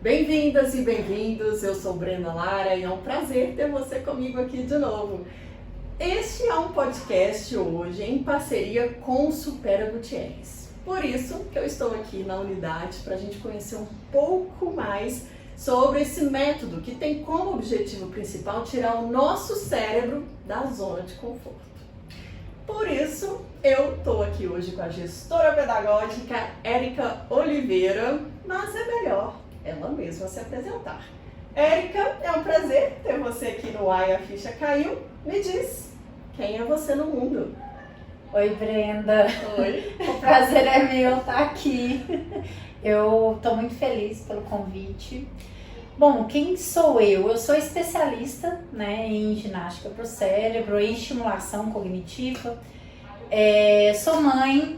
Bem-vindas e bem-vindos, eu sou Brenda Lara e é um prazer ter você comigo aqui de novo. Este é um podcast hoje em parceria com o Supera Gutierrez. Por isso que eu estou aqui na unidade para a gente conhecer um pouco mais sobre esse método que tem como objetivo principal tirar o nosso cérebro da zona de conforto. Por isso, eu estou aqui hoje com a gestora pedagógica Érica Oliveira, mas é melhor ela mesma se apresentar. Érica, é um prazer ter você aqui no Uai, a Ficha Caiu. Me diz, quem é você no mundo? Oi, Brenda. Oi. O prazer é meu estar aqui. Eu estou muito feliz pelo convite. Bom, quem sou eu? Eu sou especialista, em ginástica para o cérebro, em estimulação cognitiva. Sou mãe,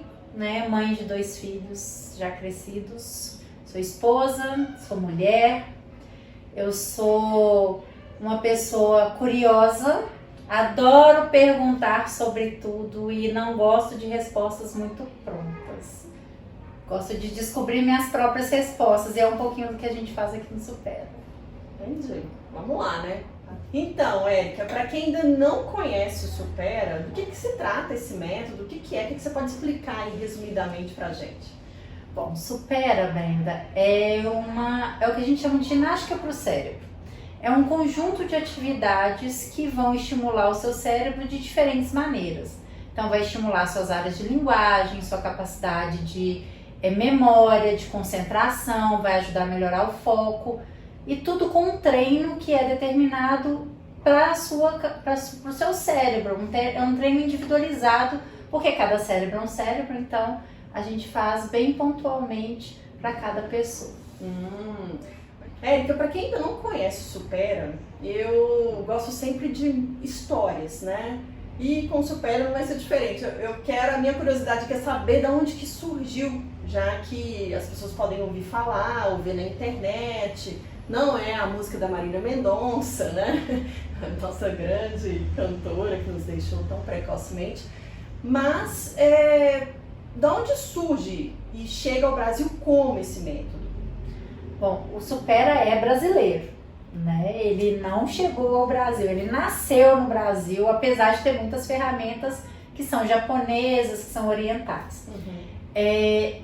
mãe de 2 filhos já crescidos. Sou esposa, sou mulher. Eu sou uma pessoa curiosa, adoro perguntar sobre tudo e não gosto de respostas muito prontas. Gosto de descobrir minhas próprias respostas e é um pouquinho do que a gente faz aqui no Supera. Entendi. Vamos lá, né? Então, Érica, para quem ainda não conhece o Supera, do que se trata esse método, o que é, o que você pode explicar aí resumidamente pra gente? Bom, Supera, Brenda, é o que a gente chama de ginástica para o cérebro. É um conjunto de atividades que vão estimular o seu cérebro de diferentes maneiras. Então, vai estimular suas áreas de linguagem, sua capacidade de memória, de concentração, vai ajudar a melhorar o foco. E tudo com um treino que é determinado para o seu cérebro. É um treino individualizado, porque cada cérebro é um cérebro, então a gente faz bem pontualmente para cada pessoa. Érica, para quem ainda não conhece o Supera, eu gosto sempre de histórias, né? E com o Supera não vai ser diferente. A minha curiosidade quer saber de onde que surgiu, já que as pessoas podem ouvir falar, ouvir na internet. Não é a música da Marília Mendonça, né? A nossa grande cantora que nos deixou tão precocemente. Mas, de onde surge e chega ao Brasil como esse método? Bom, o Supera é brasileiro, Ele não chegou ao Brasil, ele nasceu no Brasil, apesar de ter muitas ferramentas que são japonesas, que são orientais.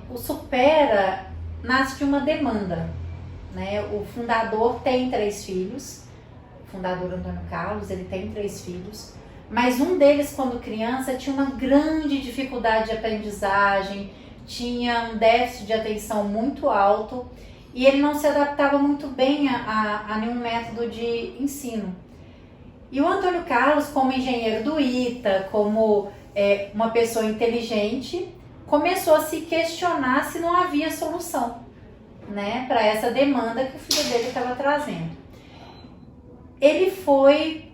O Supera nasce de uma demanda, O fundador tem 3 filhos, o fundador Antônio Carlos, ele tem 3 filhos, mas um deles, quando criança, tinha uma grande dificuldade de aprendizagem, tinha um déficit de atenção muito alto e ele não se adaptava muito bem a nenhum método de ensino. E o Antônio Carlos, como engenheiro do ITA, como uma pessoa inteligente, começou a se questionar se não havia solução, para essa demanda que o filho dele estava trazendo. Ele foi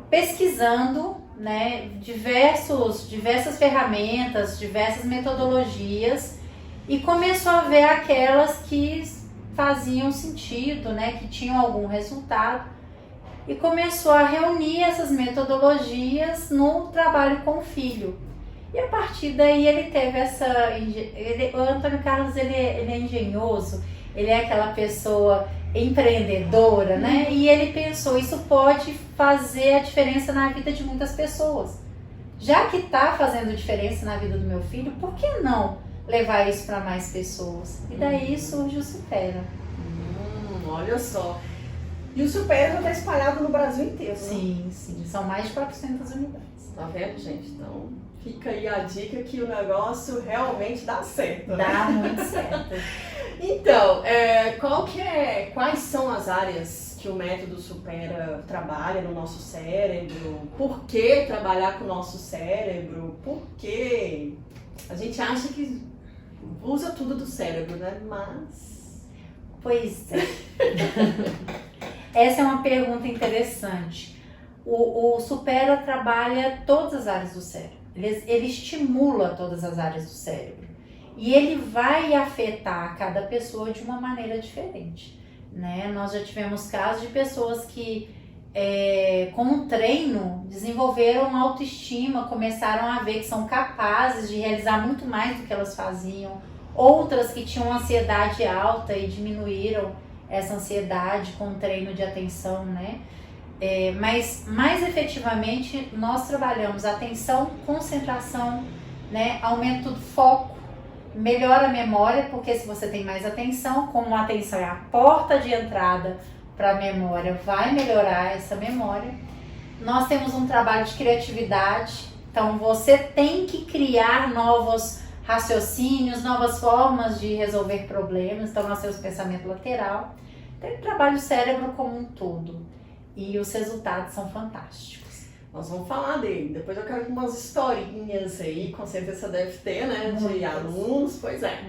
pesquisando, diversas ferramentas, diversas metodologias e começou a ver aquelas que faziam sentido, que tinham algum resultado e começou a reunir essas metodologias no trabalho com o filho. E a partir daí ele teve o Antônio Carlos ele é engenhoso, ele é aquela pessoa empreendedora, E ele pensou, isso pode fazer a diferença na vida de muitas pessoas. Já que está fazendo diferença na vida do meu filho, por que não levar isso para mais pessoas? E daí surge o Supera. Olha só. E o Supera já está espalhado no Brasil inteiro, né? Sim. São mais de 400 unidades. Tá vendo, gente? Então, fica aí a dica que o negócio realmente dá certo, né? Dá muito certo. Então, quais são as áreas que o método Supera trabalha no nosso cérebro? Por que trabalhar com o nosso cérebro? Por que a gente acha que usa tudo do cérebro, né? Mas... Pois é. Essa é uma pergunta interessante. O Supera trabalha todas as áreas do cérebro. Ele estimula todas as áreas do cérebro. E ele vai afetar cada pessoa de uma maneira diferente, Nós já tivemos casos de pessoas que, com um treino, desenvolveram autoestima, começaram a ver que são capazes de realizar muito mais do que elas faziam. Outras que tinham ansiedade alta e diminuíram essa ansiedade com o treino de atenção, né? Mas mais efetivamente nós trabalhamos atenção, concentração, né? Aumento do foco, melhora a memória, porque se você tem mais atenção, como a atenção é a porta de entrada para a memória, vai melhorar essa memória. Nós temos um trabalho de criatividade, então você tem que criar novos raciocínios, novas formas de resolver problemas. Então nós temos pensamento lateral, tem o trabalho do cérebro como um todo e os resultados são fantásticos. Nós vamos falar dele, depois eu quero umas historinhas aí, com certeza você deve ter, né, de alunos, pois é.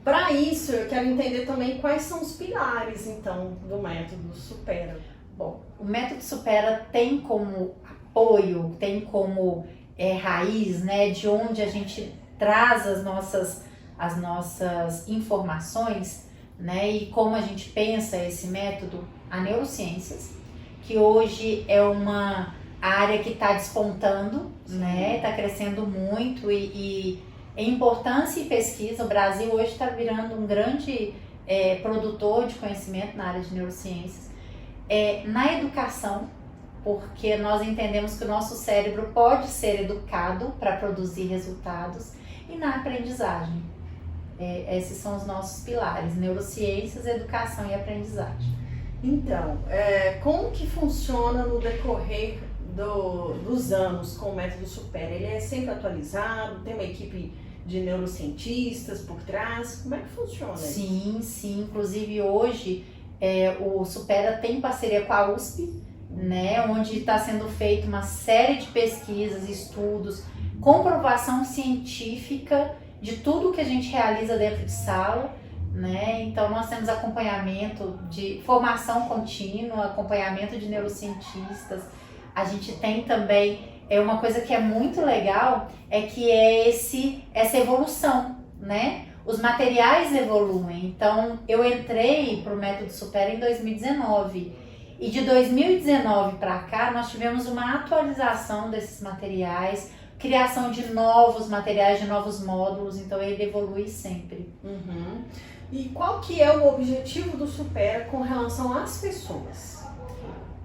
Para isso eu quero entender também quais são os pilares então do método Supera. Bom, o método Supera tem como apoio, tem como raiz, né, de onde a gente traz as nossas informações, né, e como a gente pensa esse método, a neurociências, que hoje é uma área que está despontando, né, está crescendo muito e em importância e pesquisa. O Brasil hoje está virando um grande produtor de conhecimento na área de neurociências. Na educação, porque nós entendemos que o nosso cérebro pode ser educado para produzir resultados, e na aprendizagem. Esses são os nossos pilares: neurociências, educação e aprendizagem. Então, como que funciona no decorrer dos anos com o método Supera? Ele é sempre atualizado? Tem uma equipe de neurocientistas por trás? Como é que funciona isso? Sim. Inclusive hoje o Supera tem parceria com a USP, né, onde está sendo feita uma série de pesquisas, estudos, comprovação científica de tudo que a gente realiza dentro de sala, né? Então nós temos acompanhamento de formação contínua, acompanhamento de neurocientistas. A gente tem também uma coisa que é muito legal, que essa evolução, né? Os materiais evoluem. Então eu entrei para o método Supera em 2019 e de 2019 para cá nós tivemos uma atualização desses materiais, criação de novos materiais, de novos módulos, então ele evolui sempre. Uhum. E qual que é o objetivo do Supera com relação às pessoas?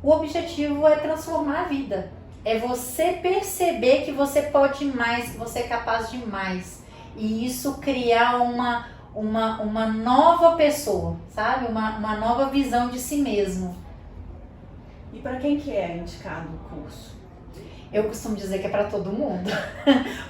O objetivo é transformar a vida, é você perceber que você pode mais, que você é capaz de mais, e isso criar uma nova pessoa, sabe? Uma nova visão de si mesmo. E para quem que é indicado o curso? Eu costumo dizer que é para todo mundo.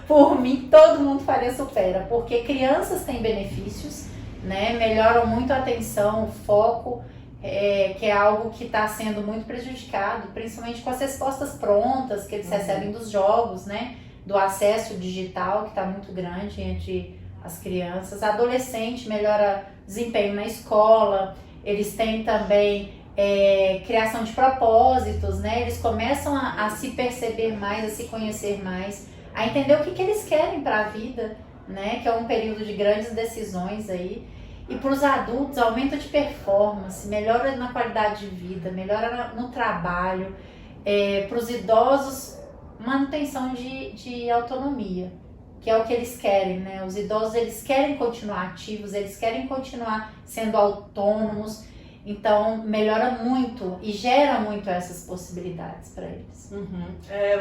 Por mim, todo mundo faria Supera, porque crianças têm benefícios, né? Melhoram muito a atenção, o foco, que é algo que está sendo muito prejudicado, principalmente com as respostas prontas que eles recebem dos jogos, né? Do acesso digital, que está muito grande entre as crianças. Adolescente melhora desempenho na escola, eles têm também criação de propósitos, né? Eles começam a se perceber mais, a se conhecer mais, a entender o que eles querem para a vida, né? Que é um período de grandes decisões aí. E para os adultos, aumento de performance, melhora na qualidade de vida, melhora no trabalho. Para os idosos, manutenção de autonomia, que é o que eles querem, né? Os idosos, eles querem continuar ativos, eles querem continuar sendo autônomos. Então, melhora muito e gera muito essas possibilidades para eles. Uhum.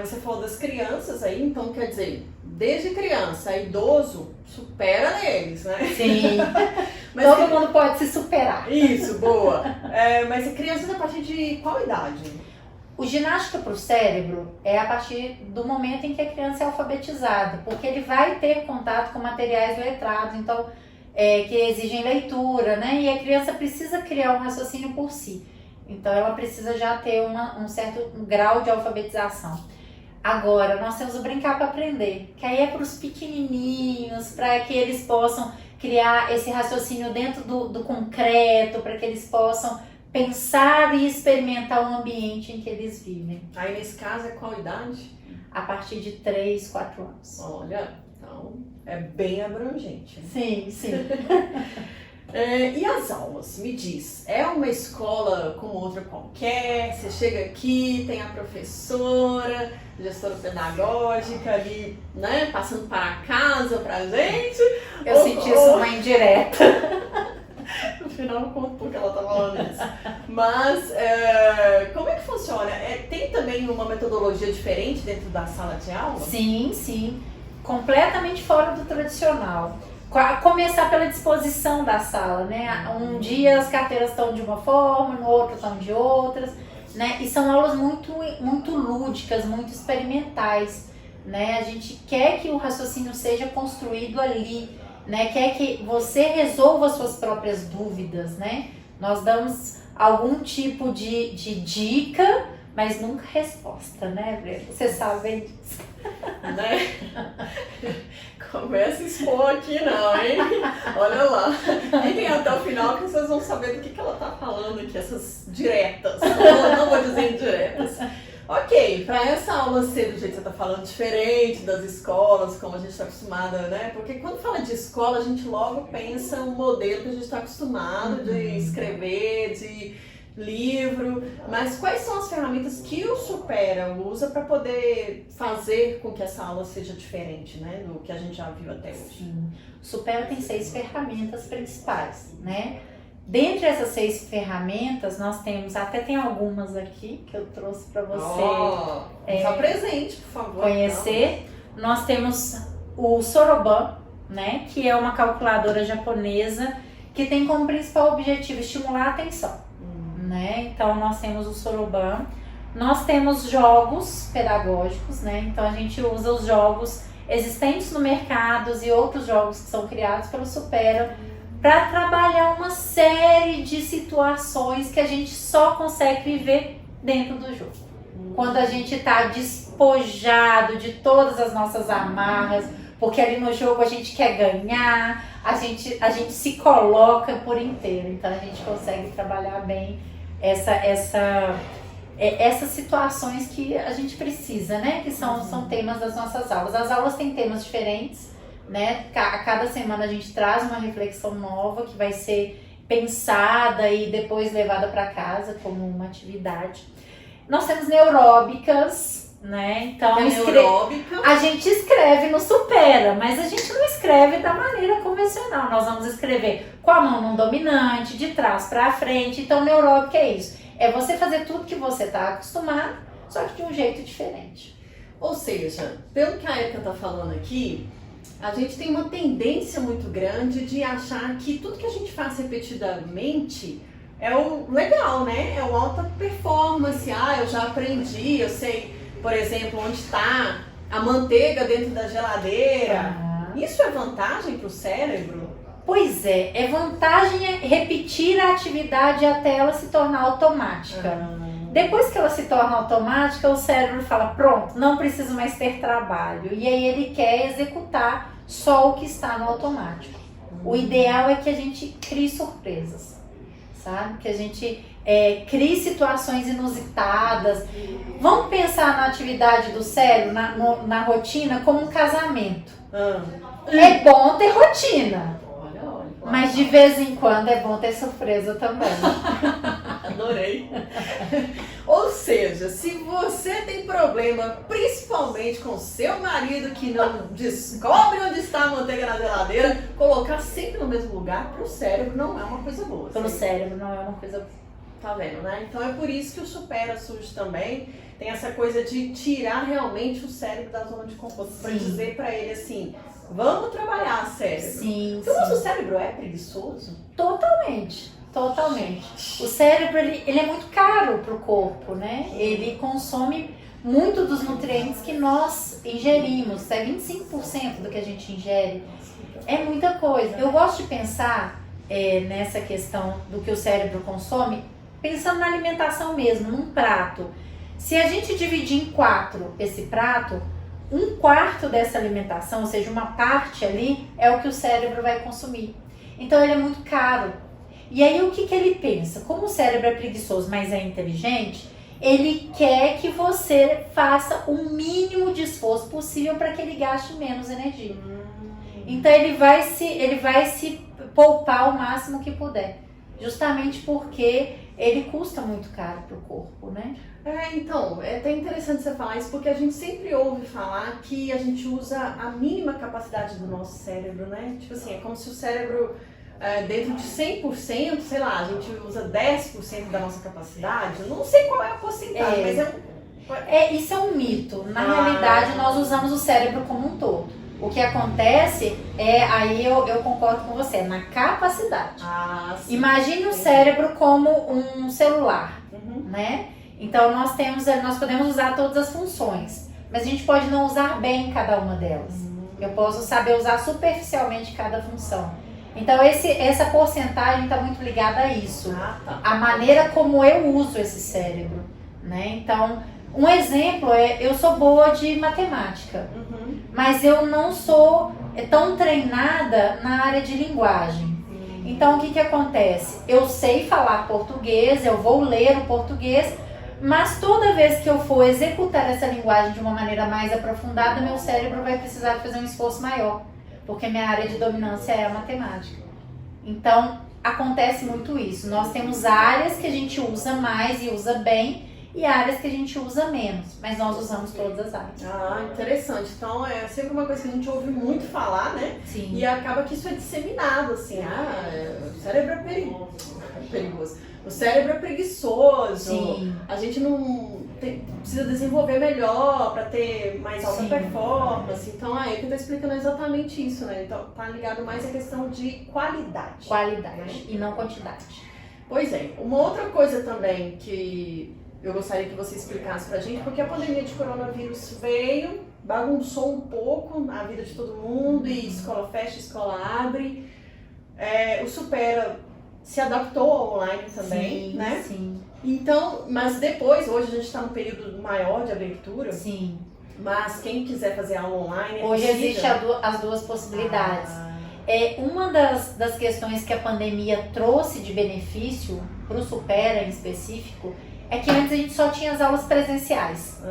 Você falou das crianças aí, então quer dizer, desde criança a idoso, supera neles, né? Sim, mas todo mundo pode se superar. Isso, boa. Mas a criança a partir de qual idade? O ginástica para o cérebro é a partir do momento em que a criança é alfabetizada, porque ele vai ter contato com materiais letrados, então que exigem leitura, né? E a criança precisa criar um raciocínio por si. Então ela precisa já ter um certo grau de alfabetização. Agora, nós temos o brincar para aprender, que aí é para os pequenininhos, para que eles possam criar esse raciocínio dentro do concreto, para que eles possam pensar e experimentar o ambiente em que eles vivem. Aí nesse caso é qual idade? A partir de 3, 4 anos. Olha, então é bem abrangente. Né? Sim. E as aulas? Me diz, é uma escola como outra qualquer? Você chega aqui, tem a professora, gestora pedagógica ali, né, passando para casa pra gente? Eu senti isso uma indireta. final eu conto porque ela tá falando isso. Mas, como é que funciona? Tem também uma metodologia diferente dentro da sala de aula? Sim, sim. Completamente fora do tradicional. Começar pela disposição da sala, né? Um dia as carteiras estão de uma forma, no outro estão de outras, né? E são aulas muito, muito lúdicas, muito experimentais, né? A gente quer que o raciocínio seja construído ali, né? Quer que você resolva as suas próprias dúvidas, né? Nós damos algum tipo de dica, mas nunca resposta, né, Breno? Você sabe disso. Né? Começa a expor aqui não, hein? Olha lá. Fiquem até o final que vocês vão saber do que ela tá falando aqui, essas diretas. Não vou dizer indiretas. Ok, para essa aula ser do jeito que você tá falando, diferente das escolas, como a gente está acostumada, né? Porque quando fala de escola, a gente logo pensa um modelo que a gente está acostumado de escrever, de livro, mas quais são as ferramentas que o Supera usa para poder fazer com que essa aula seja diferente, né, do que a gente já viu até hoje? Sim. O Supera tem 6 ferramentas principais, né? Dentre essas 6 ferramentas, nós temos, até tem algumas aqui que eu trouxe para você só presente, por favor. Conhecer. Então. Nós temos o Soroban, né, que é uma calculadora japonesa que tem como principal objetivo estimular a atenção. Né? Então nós temos o Soroban, nós temos jogos pedagógicos, né? Então a gente usa os jogos existentes no mercado e outros jogos que são criados pelo Supera para trabalhar uma série de situações que a gente só consegue viver dentro do jogo. Quando a gente está despojado de todas as nossas amarras, porque ali no jogo a gente quer ganhar, a gente se coloca por inteiro, então a gente consegue trabalhar bem essas situações que a gente precisa, né? Que são temas das nossas aulas. As aulas têm temas diferentes, né? A cada semana a gente traz uma reflexão nova que vai ser pensada e depois levada para casa como uma atividade. Nós temos neuróbicas, né? Então a gente escreve no Supera, mas a gente não escreve da maneira convencional. Nós vamos escrever com a mão no dominante, de trás para frente. Então neuróbica é isso. É você fazer tudo que você está acostumado, só que de um jeito diferente. Ou seja, pelo que a Erika está falando aqui, a gente tem uma tendência muito grande de achar que tudo que a gente faz repetidamente é o legal, né? É o alta performance. Eu já aprendi, eu sei, por exemplo, onde está a manteiga dentro da geladeira. Isso é vantagem para o cérebro? Pois é vantagem repetir a atividade até ela se tornar automática. Depois que ela se torna automática, o cérebro fala, pronto, não preciso mais ter trabalho. E aí ele quer executar só o que está no automático. O ideal é que a gente crie surpresas, sabe? Que a gente crie situações inusitadas. Vamos pensar na atividade do cérebro, na rotina, como um casamento. É bom ter rotina, mas de vez em quando é bom ter surpresa também. Adorei. Ou seja, se você tem problema, principalmente com seu marido que não descobre onde está a manteiga na geladeira, colocar sempre no mesmo lugar para o cérebro não é uma coisa boa. Para o cérebro não é uma coisa boa. Tá vendo, né? Então é por isso que o Supera surge também. Tem essa coisa de tirar realmente o cérebro da zona de conforto. Para dizer para ele assim, vamos trabalhar cérebro. Sim. Mas o cérebro é preguiçoso? Totalmente. O cérebro, ele é muito caro para o corpo, né? Ele consome muito dos nutrientes que nós ingerimos. 25% do que a gente ingere. É muita coisa. Eu gosto de pensar nessa questão do que o cérebro consome, pensando na alimentação mesmo, num prato. Se a gente dividir em 4 esse prato, 1/4 dessa alimentação, ou seja, uma parte ali, é o que o cérebro vai consumir. Então ele é muito caro. E aí o que ele pensa? Como o cérebro é preguiçoso, mas é inteligente, ele quer que você faça o mínimo de esforço possível para que ele gaste menos energia. Então ele vai se poupar o máximo que puder. Justamente porque ele custa muito caro para o corpo, né? Então, é até interessante você falar isso, porque a gente sempre ouve falar que a gente usa a mínima capacidade do nosso cérebro, né? Tipo assim, é como se o cérebro dentro de 100%, sei lá, a gente usa 10% da nossa capacidade, eu não sei qual é a porcentagem, mas isso é um mito. Na realidade, nós usamos o cérebro como um todo. O que acontece aí eu concordo com você, na capacidade. Sim. Imagine o cérebro como um celular, né? Então nós podemos usar todas as funções, mas a gente pode não usar bem cada uma delas. Eu posso saber usar superficialmente cada função. Então essa porcentagem está muito ligada a isso. A maneira como eu uso esse cérebro, né? Então, um exemplo eu sou boa de matemática, mas eu não sou tão treinada na área de linguagem. Então, o que acontece? Eu sei falar português, eu vou ler o português, mas toda vez que eu for executar essa linguagem de uma maneira mais aprofundada, meu cérebro vai precisar fazer um esforço maior, porque minha área de dominância é a matemática. Então, acontece muito isso. Nós temos áreas que a gente usa mais e usa bem, e áreas que a gente usa menos, mas nós usamos todas as áreas. Interessante. Então, é sempre uma coisa que a gente ouve muito falar, né? Sim. E acaba que isso é disseminado, assim, o cérebro é perigoso. O cérebro é preguiçoso. Sim. A gente precisa desenvolver melhor para ter mais alta performance. Então, é que eu tô explicando exatamente isso, né? Então, tá ligado mais à questão de qualidade. Qualidade, e não quantidade. Pois é. Uma outra coisa também que eu gostaria que você explicasse pra gente, porque a pandemia de coronavírus veio, bagunçou um pouco a vida de todo mundo, e escola fecha, escola abre. O Supera se adaptou ao online também, sim, né? Sim. Então, mas depois, hoje a gente está num período maior de abertura. Sim. Mas quem quiser fazer aula online... Hoje existe as duas possibilidades. Uma das questões que a pandemia trouxe de benefício para o Supera em específico é que antes a gente só tinha as aulas presenciais.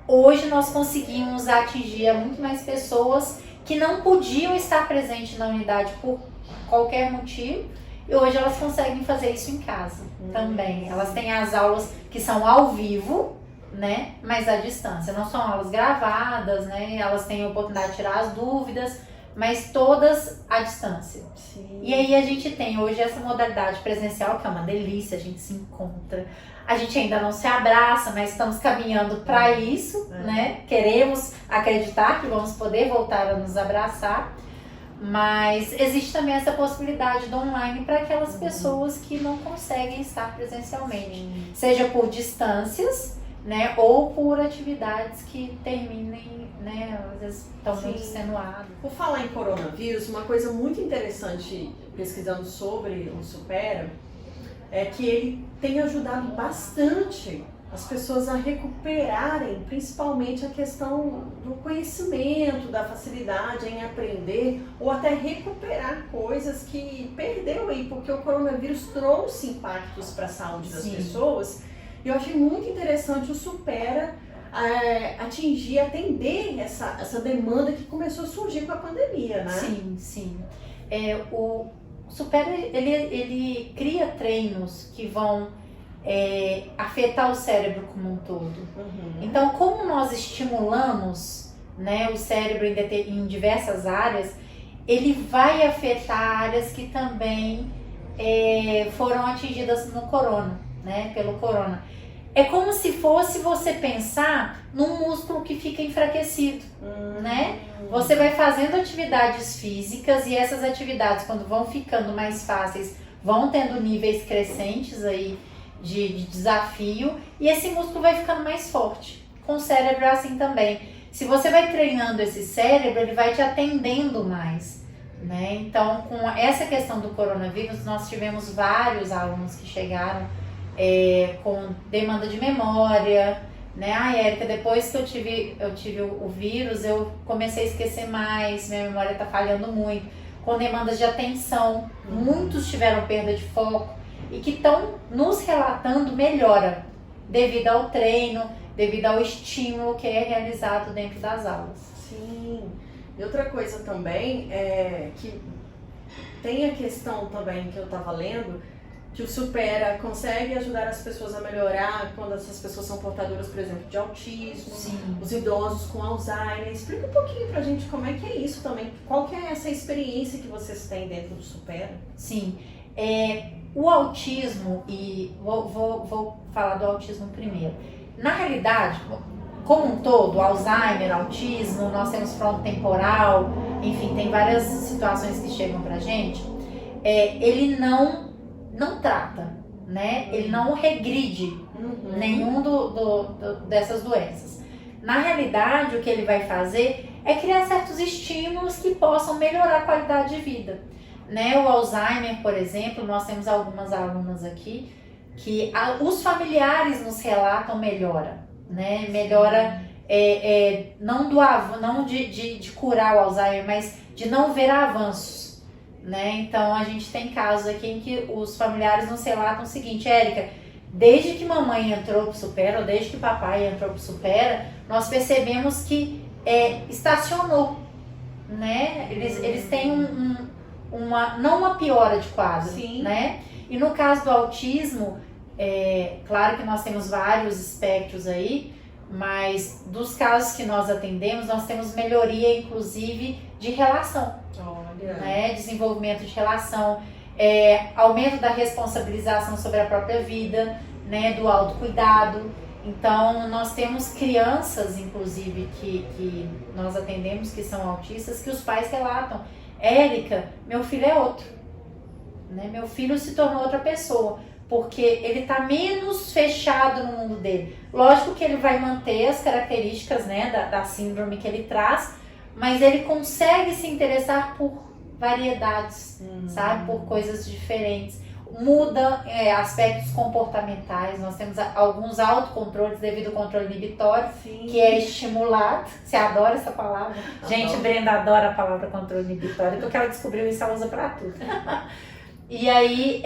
Hoje nós conseguimos atingir muito mais pessoas que não podiam estar presentes na unidade por qualquer motivo, e hoje elas conseguem fazer isso em casa também. Elas têm as aulas que são ao vivo, né, mas à distância. Não são aulas gravadas, né, elas têm a oportunidade de tirar as dúvidas, mas todas à distância. Sim. E aí a gente tem hoje essa modalidade presencial, que é uma delícia, a gente se encontra. A gente ainda não se abraça, mas estamos caminhando para isso, né? Queremos acreditar que vamos poder voltar a nos abraçar. Mas existe também essa possibilidade do online para aquelas pessoas que não conseguem estar presencialmente. Seja por distâncias, né? Ou por atividades que terminem, né? Às vezes estão muito extenuadas. Por falar em coronavírus, uma coisa muito interessante pesquisando sobre o Supera é que ele tem ajudado bastante as pessoas a recuperarem, principalmente a questão do conhecimento, da facilidade em aprender ou até recuperar coisas que perdeu aí, porque o coronavírus trouxe impactos para a saúde das pessoas. E eu achei muito interessante o Supera atingir, atender essa demanda que começou a surgir com a pandemia, né? Sim, sim. O Supera, ele cria treinos que vão afetar o cérebro como um todo. Então, como nós estimulamos, né, o cérebro em diversas áreas, ele vai afetar áreas que também foram atingidas no corona, né, pelo corona. É como se fosse você pensar num músculo que fica enfraquecido, né? Você vai fazendo atividades físicas e essas atividades, quando vão ficando mais fáceis, vão tendo níveis crescentes aí de desafio, e esse músculo vai ficando mais forte. Com o cérebro é assim também. Se você vai treinando esse cérebro, ele vai te atendendo mais, né? Então, com essa questão do coronavírus, nós tivemos vários alunos que chegaram com demanda de memória, né? Érica, depois que eu tive o vírus, eu comecei a esquecer mais, minha memória está falhando muito, com demandas de atenção, muitos tiveram perda de foco, e que estão nos relatando melhora, devido ao treino, devido ao estímulo que é realizado dentro das aulas. Sim, e outra coisa também é que tem a questão também que eu estava lendo, que o Supera consegue ajudar as pessoas a melhorar quando essas pessoas são portadoras, por exemplo, de autismo, Sim. os idosos com Alzheimer. Explica um pouquinho pra gente como é que é isso também, qual que é essa experiência que vocês têm dentro do Supera? Sim, o autismo, e vou falar do autismo primeiro. Na realidade, como um todo, Alzheimer, autismo, nós temos frontotemporal, enfim, tem várias situações que chegam pra gente. Ele não trata, né? Ele não regride nenhum dessas doenças. Na realidade, o que ele vai fazer é criar certos estímulos que possam melhorar a qualidade de vida. Né? O Alzheimer, por exemplo, nós temos algumas alunas aqui que os familiares nos relatam melhora, né? Melhora não de curar o Alzheimer, mas de não ver avanços, né? Então a gente tem casos aqui em que os familiares nos relatam o seguinte: Érica, desde que mamãe entrou pro Supera, ou desde que papai entrou pro Supera, nós percebemos que estacionou, né? Eles têm não uma piora de quadro, sim, né? E no caso do autismo, claro que nós temos vários espectros aí, mas dos casos que nós atendemos, nós temos melhoria, inclusive, de relação. Olha. Né? Desenvolvimento de relação, aumento da responsabilização sobre a própria vida, né? Do autocuidado. Então, nós temos crianças, inclusive, que nós atendemos, que são autistas, que os pais relatam: Érica, meu filho é outro, né? Meu filho se tornou outra pessoa, porque ele está menos fechado no mundo dele. Lógico que ele vai manter as características, né, da síndrome que ele traz, mas ele consegue se interessar por variedades, sabe? Por coisas diferentes. Muda aspectos comportamentais. Nós temos alguns autocontroles devido ao controle inibitório, sim, que é estimulado. Você adora essa palavra? Gente, Adoro. Brenda adora a palavra controle inibitório, porque ela descobriu isso, ela usa pra tudo. E aí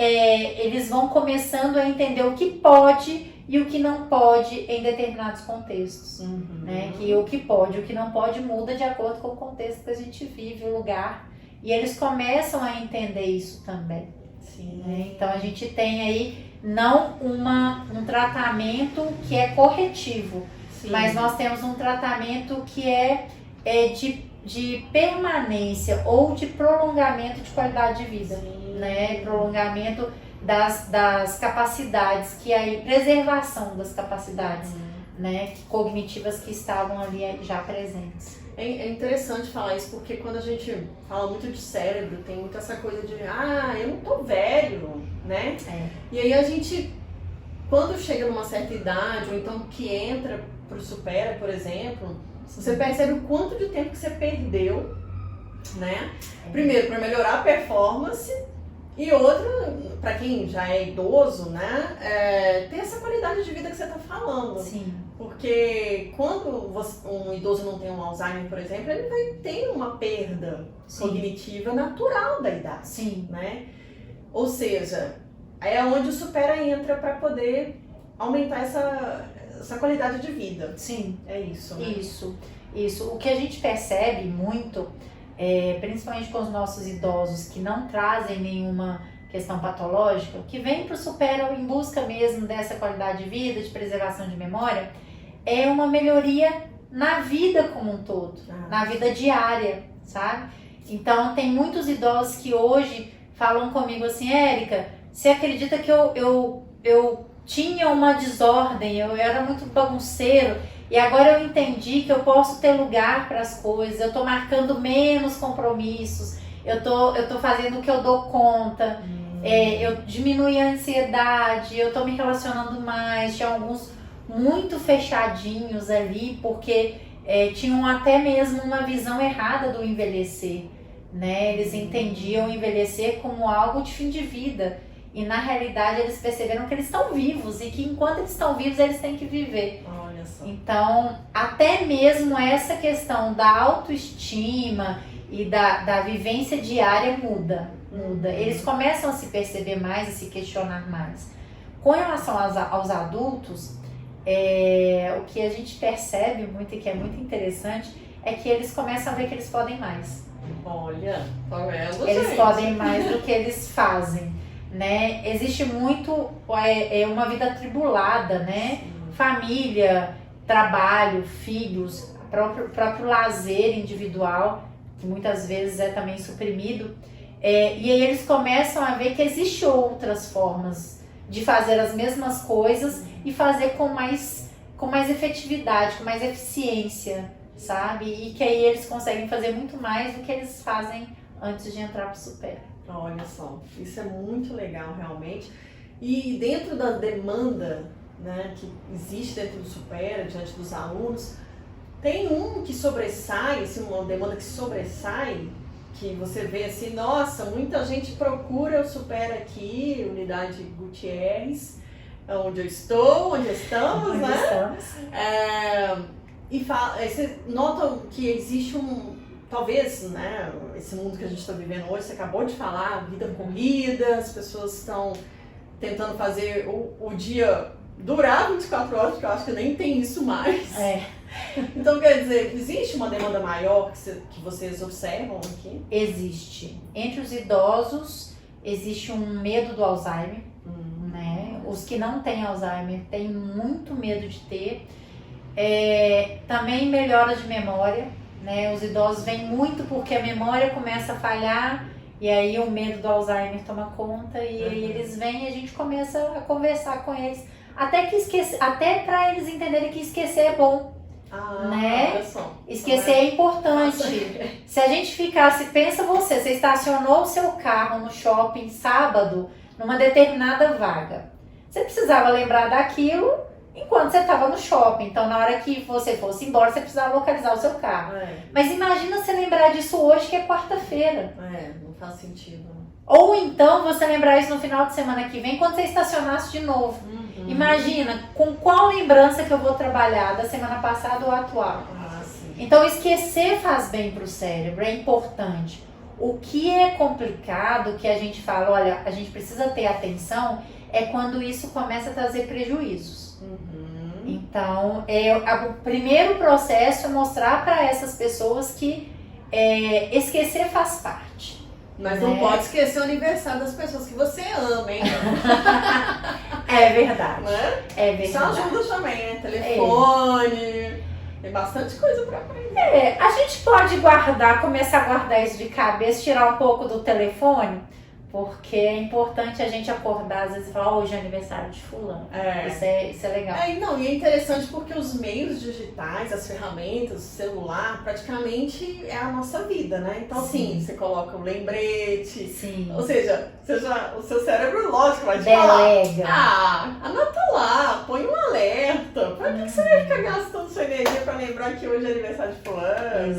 eles vão começando a entender o que pode e o que não pode em determinados contextos. Né? Que o que pode e o que não pode muda de acordo com o contexto que a gente vive, o lugar. E eles começam a entender isso também. Sim. Né? Então a gente tem aí não um tratamento que é corretivo, Sim. mas nós temos um tratamento que é de permanência ou de prolongamento de qualidade de vida. Sim. Né? Prolongamento das capacidades, que aí preservação das capacidades, né? Cognitivas que estavam ali já presentes. É interessante falar isso, porque quando a gente fala muito de cérebro, tem muito essa coisa de eu não tô velho, né? E aí a gente, quando chega numa certa idade, ou então que entra pro Supera, por exemplo, você percebe o quanto de tempo que você perdeu, né? Primeiro, para melhorar a performance, e outro, para quem já é idoso, né? Ter essa qualidade de vida que você tá falando. Sim. Porque quando um idoso não tem um Alzheimer, por exemplo, ele vai ter uma perda cognitiva natural da idade. Sim. Né? Ou seja, é onde o Supera entra para poder aumentar essa qualidade de vida. Sim. É isso, né? Isso. O que a gente percebe muito, principalmente com os nossos idosos que não trazem nenhuma questão patológica, que vem para o Supera em busca mesmo dessa qualidade de vida, de preservação de memória, é uma melhoria na vida como um todo, na vida diária, sabe? Então tem muitos idosos que hoje falam comigo assim: Érica, você acredita que eu tinha uma desordem, eu era muito bagunceiro, e agora eu entendi que eu posso ter lugar para as coisas, eu tô marcando menos compromissos, eu tô fazendo o que eu dou conta, eu diminui a ansiedade, eu tô me relacionando mais. Tinha alguns muito fechadinhos ali, porque tinham até mesmo uma visão errada do envelhecer, né? Eles entendiam o envelhecer como algo de fim de vida, e na realidade eles perceberam que eles estão vivos, e que enquanto eles estão vivos eles têm que viver. Olha só. Então, até mesmo essa questão da autoestima e da vivência diária muda. Eles começam a se perceber mais e se questionar mais. Com relação aos adultos, o que a gente percebe muito e que é muito interessante é que eles começam a ver que eles podem mais. Olha, tá vendo, Eles gente? podem mais do que eles fazem. né? Existe muito uma vida atribulada, né? Família, trabalho, filhos, próprio lazer individual, que muitas vezes é também suprimido. E aí eles começam a ver que existem outras formas de fazer as mesmas coisas e fazer com mais efetividade, com mais eficiência, sabe? E que aí eles conseguem fazer muito mais do que eles fazem antes de entrar para o Supera. Olha só, isso é muito legal realmente. E dentro da demanda, né, que existe dentro do Supera, diante dos alunos, tem um que sobressai, assim, uma demanda que sobressai, que você vê assim, nossa, muita gente procura o Supera aqui, Unidade Gutierrez, onde eu estou, onde estamos, Onde né? estamos. Você nota que existe talvez, né, esse mundo que a gente está vivendo hoje, você acabou de falar, vida corrida, as pessoas estão tentando fazer o dia durar 24 horas, porque eu acho que nem tem isso mais. Então, quer dizer, existe uma demanda maior que vocês observam aqui? Existe. Entre os idosos, existe um medo do Alzheimer, né? Os que não têm Alzheimer têm muito medo de ter. Também melhora de memória, né? Os idosos vêm muito porque a memória começa a falhar e aí o medo do Alzheimer toma conta e aí eles vêm e a gente começa a conversar com eles até para eles entenderem que esquecer é bom. Né? Olha só. Esquecer é importante. Se a gente ficasse, pensa você estacionou o seu carro no shopping sábado numa determinada vaga. Você precisava lembrar daquilo enquanto você estava no shopping. Então, na hora que você fosse embora, você precisava localizar o seu carro. Mas imagina você lembrar disso hoje, que é quarta-feira. Não faz sentido. Ou então você lembrar isso no final de semana que vem, quando você estacionasse de novo. Imagina com qual lembrança que eu vou trabalhar da semana passada ou atual. Então esquecer faz bem para o cérebro, é importante. O que é complicado, que a gente fala, olha, a gente precisa ter atenção, é quando isso começa a trazer prejuízos. Então, o primeiro processo é mostrar para essas pessoas que esquecer faz parte. Mas não pode esquecer o aniversário das pessoas que você ama, hein? É verdade. Né? É verdade. Isso ajuda também, né? Telefone, tem bastante coisa pra aprender. A gente pode começar a guardar isso de cabeça, tirar um pouco do telefone, porque é importante a gente acordar, às vezes, e falar, hoje é aniversário de fulano. Isso é legal. E é interessante porque os meios digitais, as ferramentas, o celular, praticamente é a nossa vida, né? Então, assim, você coloca o lembrete. Sim. Ou seja, o seu cérebro, lógico, vai te Delega. falar. Anota lá, põe um alerta. Pra que você vai ficar gastando sua energia pra lembrar que hoje é aniversário de fulano?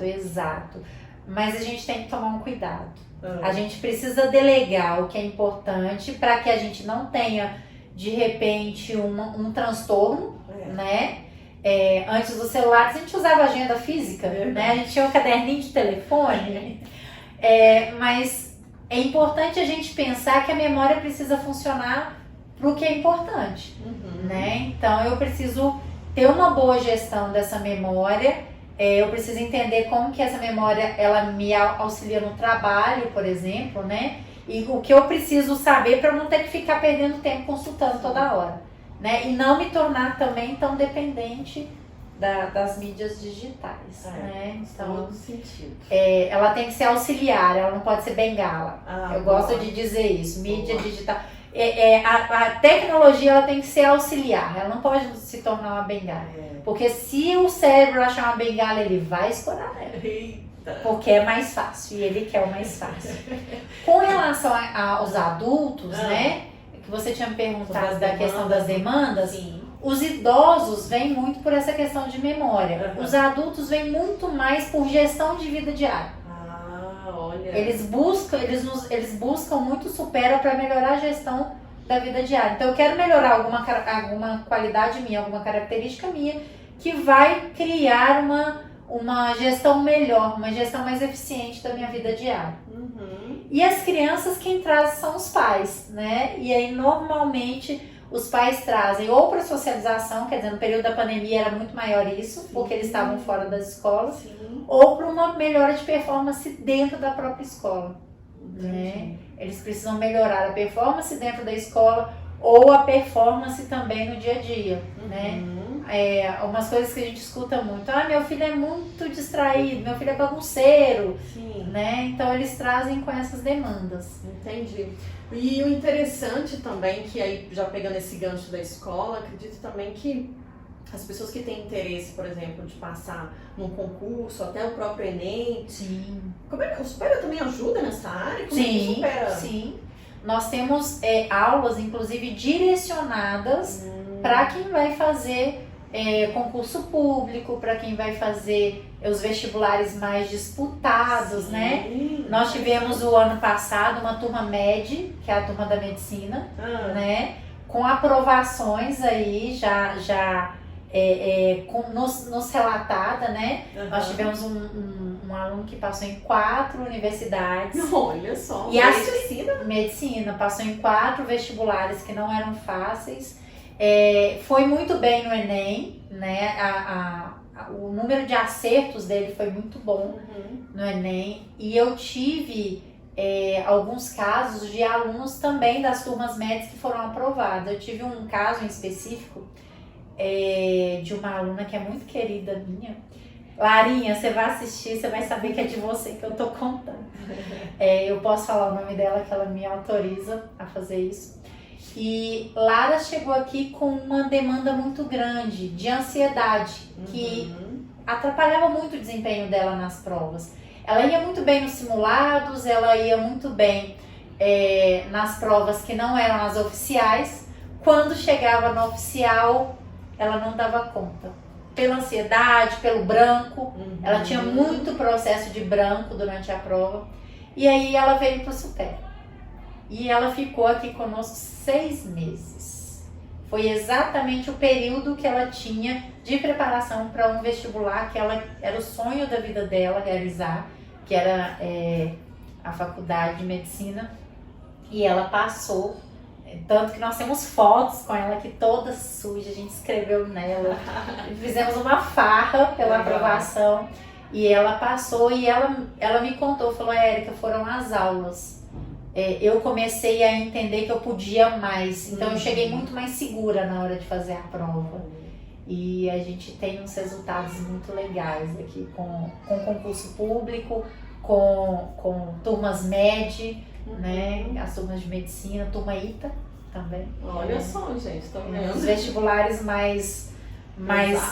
Exato. Mas a gente tem que tomar um cuidado. A gente precisa delegar o que é importante para que a gente não tenha, de repente, um transtorno, né? Antes dos celulares, a gente usava agenda física, né? A gente tinha um caderninho de telefone. Mas é importante a gente pensar que a memória precisa funcionar para o que é importante, né? Então, eu preciso ter uma boa gestão dessa memória. Eu preciso entender como que essa memória ela me auxilia no trabalho, por exemplo, né? E o que eu preciso saber para eu não ter que ficar perdendo tempo consultando toda hora, né? E não me tornar também tão dependente das mídias digitais, né? Então, todo sentido. Ela tem que ser auxiliar, ela não pode ser bengala. Eu gosto de dizer isso, mídia digital. A tecnologia ela tem que ser auxiliar, ela não pode se tornar uma bengala. Porque se o cérebro achar uma bengala, ele vai escorar nela. Porque é mais fácil e ele quer o mais fácil. Com relação aos adultos, né? Que você tinha me perguntado da questão das demandas. Sim. Os idosos vêm muito por essa questão de memória. Os adultos vêm muito mais por gestão de vida diária. Olha. Eles buscam muito Supera para melhorar a gestão da vida diária. Então eu quero melhorar alguma qualidade minha, alguma característica minha que vai criar uma gestão melhor, uma gestão mais eficiente da minha vida diária. E as crianças quem traz são os pais, né? E aí normalmente os pais trazem ou para socialização, quer dizer, no período da pandemia era muito maior isso, porque eles estavam fora das escolas, ou para uma melhora de performance dentro da própria escola, né? eles precisam melhorar a performance dentro da escola ou a performance também no dia a dia, né? Algumas coisas que a gente escuta muito, meu filho é muito distraído, meu filho é bagunceiro, né? Então eles trazem com essas demandas. Entendi. E o interessante também, que aí já pegando esse gancho da escola, acredito também que as pessoas que têm interesse, por exemplo, de passar num concurso, até o próprio Enem. Sim. O Supera também ajuda nessa área? Sim. Nós temos aulas, inclusive, direcionadas para quem vai fazer concurso público, para quem vai fazer os vestibulares mais disputados, né? Nós tivemos o ano passado uma turma MED, que é a turma da medicina, né? Com aprovações aí já nos relatada, né? Nós tivemos um aluno que passou em 4 universidades. Olha só, medicina, passou em 4 vestibulares que não eram fáceis. Foi muito bem no Enem, né? O número de acertos dele foi muito bom no Enem. E eu tive alguns casos de alunos também das turmas médicas que foram aprovados. Eu tive um caso em específico de uma aluna que é muito querida minha. Larinha, você vai assistir, você vai saber que é de você que eu tô contando. Eu posso falar o nome dela, que ela me autoriza a fazer isso. E Lara chegou aqui com uma demanda muito grande de ansiedade, que atrapalhava muito o desempenho dela nas provas. Ela ia muito bem nos simulados, ela ia muito bem nas provas que não eram as oficiais. Quando chegava no oficial, ela não dava conta. Pela ansiedade, pelo branco, ela tinha muito processo de branco durante a prova. E aí ela veio para o Supera. E ela ficou aqui conosco 6 meses. Foi exatamente o período que ela tinha de preparação para um vestibular, que era o sonho da vida dela realizar, que era a faculdade de medicina. E ela passou. Tanto que nós temos fotos com ela aqui toda suja, a gente escreveu nela, fizemos uma farra pela aprovação e ela passou e ela me contou, falou, Érica, foram as aulas. Eu comecei a entender que eu podia mais, então eu cheguei muito mais segura na hora de fazer a prova. E a gente tem uns resultados muito legais aqui com concurso público, com turmas MED, né? As turmas de medicina, turma ITA também. Olha só, gente, estão vendo. Os vestibulares mais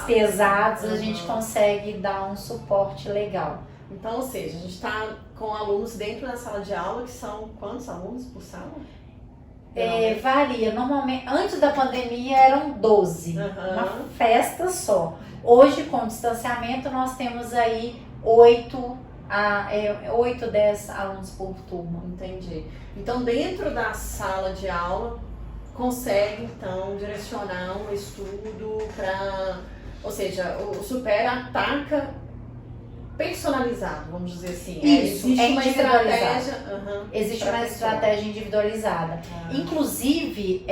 pesados, a gente consegue dar um suporte legal. Então, ou seja, a gente está com alunos dentro da sala de aula, que são quantos alunos por sala? Varia. Normalmente, antes da pandemia eram 12, uma festa só. Hoje, com distanciamento, nós temos aí 8 a 10 alunos por turma. Entendi. Então, dentro da sala de aula, consegue, então, direcionar um estudo para... Ou seja, o Supera ataca personalizado, vamos dizer assim. Isso, existe uma individualizado. estratégia. Existe uma estratégia individualizada. Inclusive,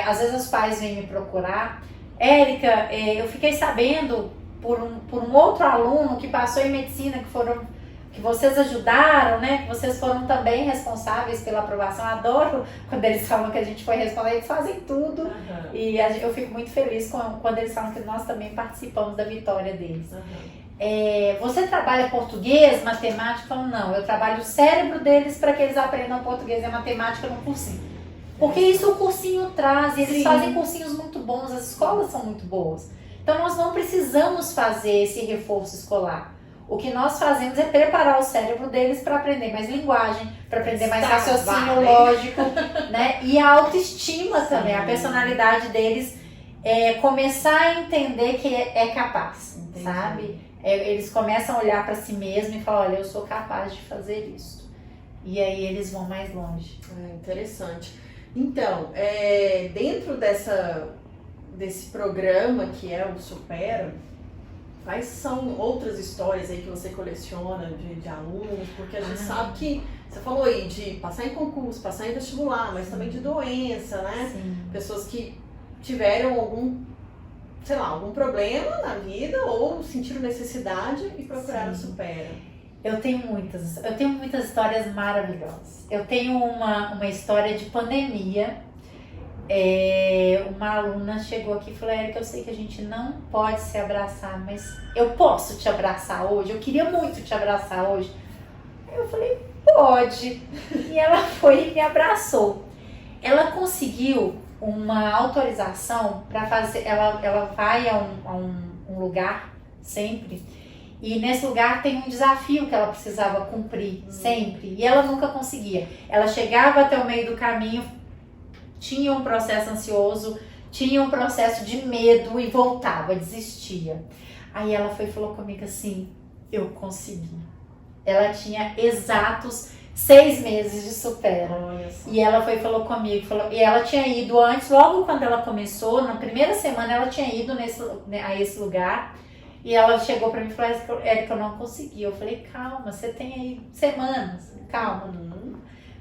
às vezes os pais vêm me procurar. Érica, eu fiquei sabendo por um outro aluno que passou em medicina, que vocês ajudaram, né? Que vocês foram também responsáveis pela aprovação. Adoro quando eles falam que a gente foi responsável, eles fazem tudo. E eu fico muito feliz quando eles falam que nós também participamos da vitória deles. Você trabalha português, matemática ou não? Eu trabalho o cérebro deles para que eles aprendam português e matemática no cursinho. Porque isso o cursinho traz, e eles fazem cursinhos muito bons, as escolas são muito boas. Então nós não precisamos fazer esse reforço escolar. O que nós fazemos é preparar o cérebro deles para aprender mais linguagem, para aprender mais raciocínio lógico, né? E a autoestima também, a personalidade deles, começar a entender que é capaz, sabe? Eles começam a olhar para si mesmo e falar, olha, eu sou capaz de fazer isso. E aí eles vão mais longe. Interessante. Então, dentro desse programa que é o Supera, quais são outras histórias aí que você coleciona de alunos? Porque a gente sabe que, você falou aí de passar em concurso, passar em vestibular, mas também de doença, né? Sim. Pessoas que tiveram algum problema na vida ou sentiram necessidade e procuraram o Supera. Eu tenho muitas histórias maravilhosas. Eu tenho uma história de pandemia. Uma aluna chegou aqui e falou: Érica, eu sei que a gente não pode se abraçar, mas eu posso te abraçar hoje? Eu queria muito te abraçar hoje. Eu falei: pode. E ela foi e me abraçou. Ela conseguiu uma autorização para fazer. Ela vai a um lugar sempre. E nesse lugar tem um desafio que ela precisava cumprir sempre. E ela nunca conseguia. Ela chegava até o meio do caminho, tinha um processo ansioso, tinha um processo de medo e voltava, desistia. Aí ela foi e falou comigo assim: eu consegui. Ela tinha exatos 6 meses de Supera. E ela foi e falou comigo, e ela tinha ido antes, logo quando ela começou, na primeira semana ela tinha ido a esse lugar. E ela chegou pra mim e falou: Érica, eu não consegui. Eu falei: calma, você tem aí semanas, calma.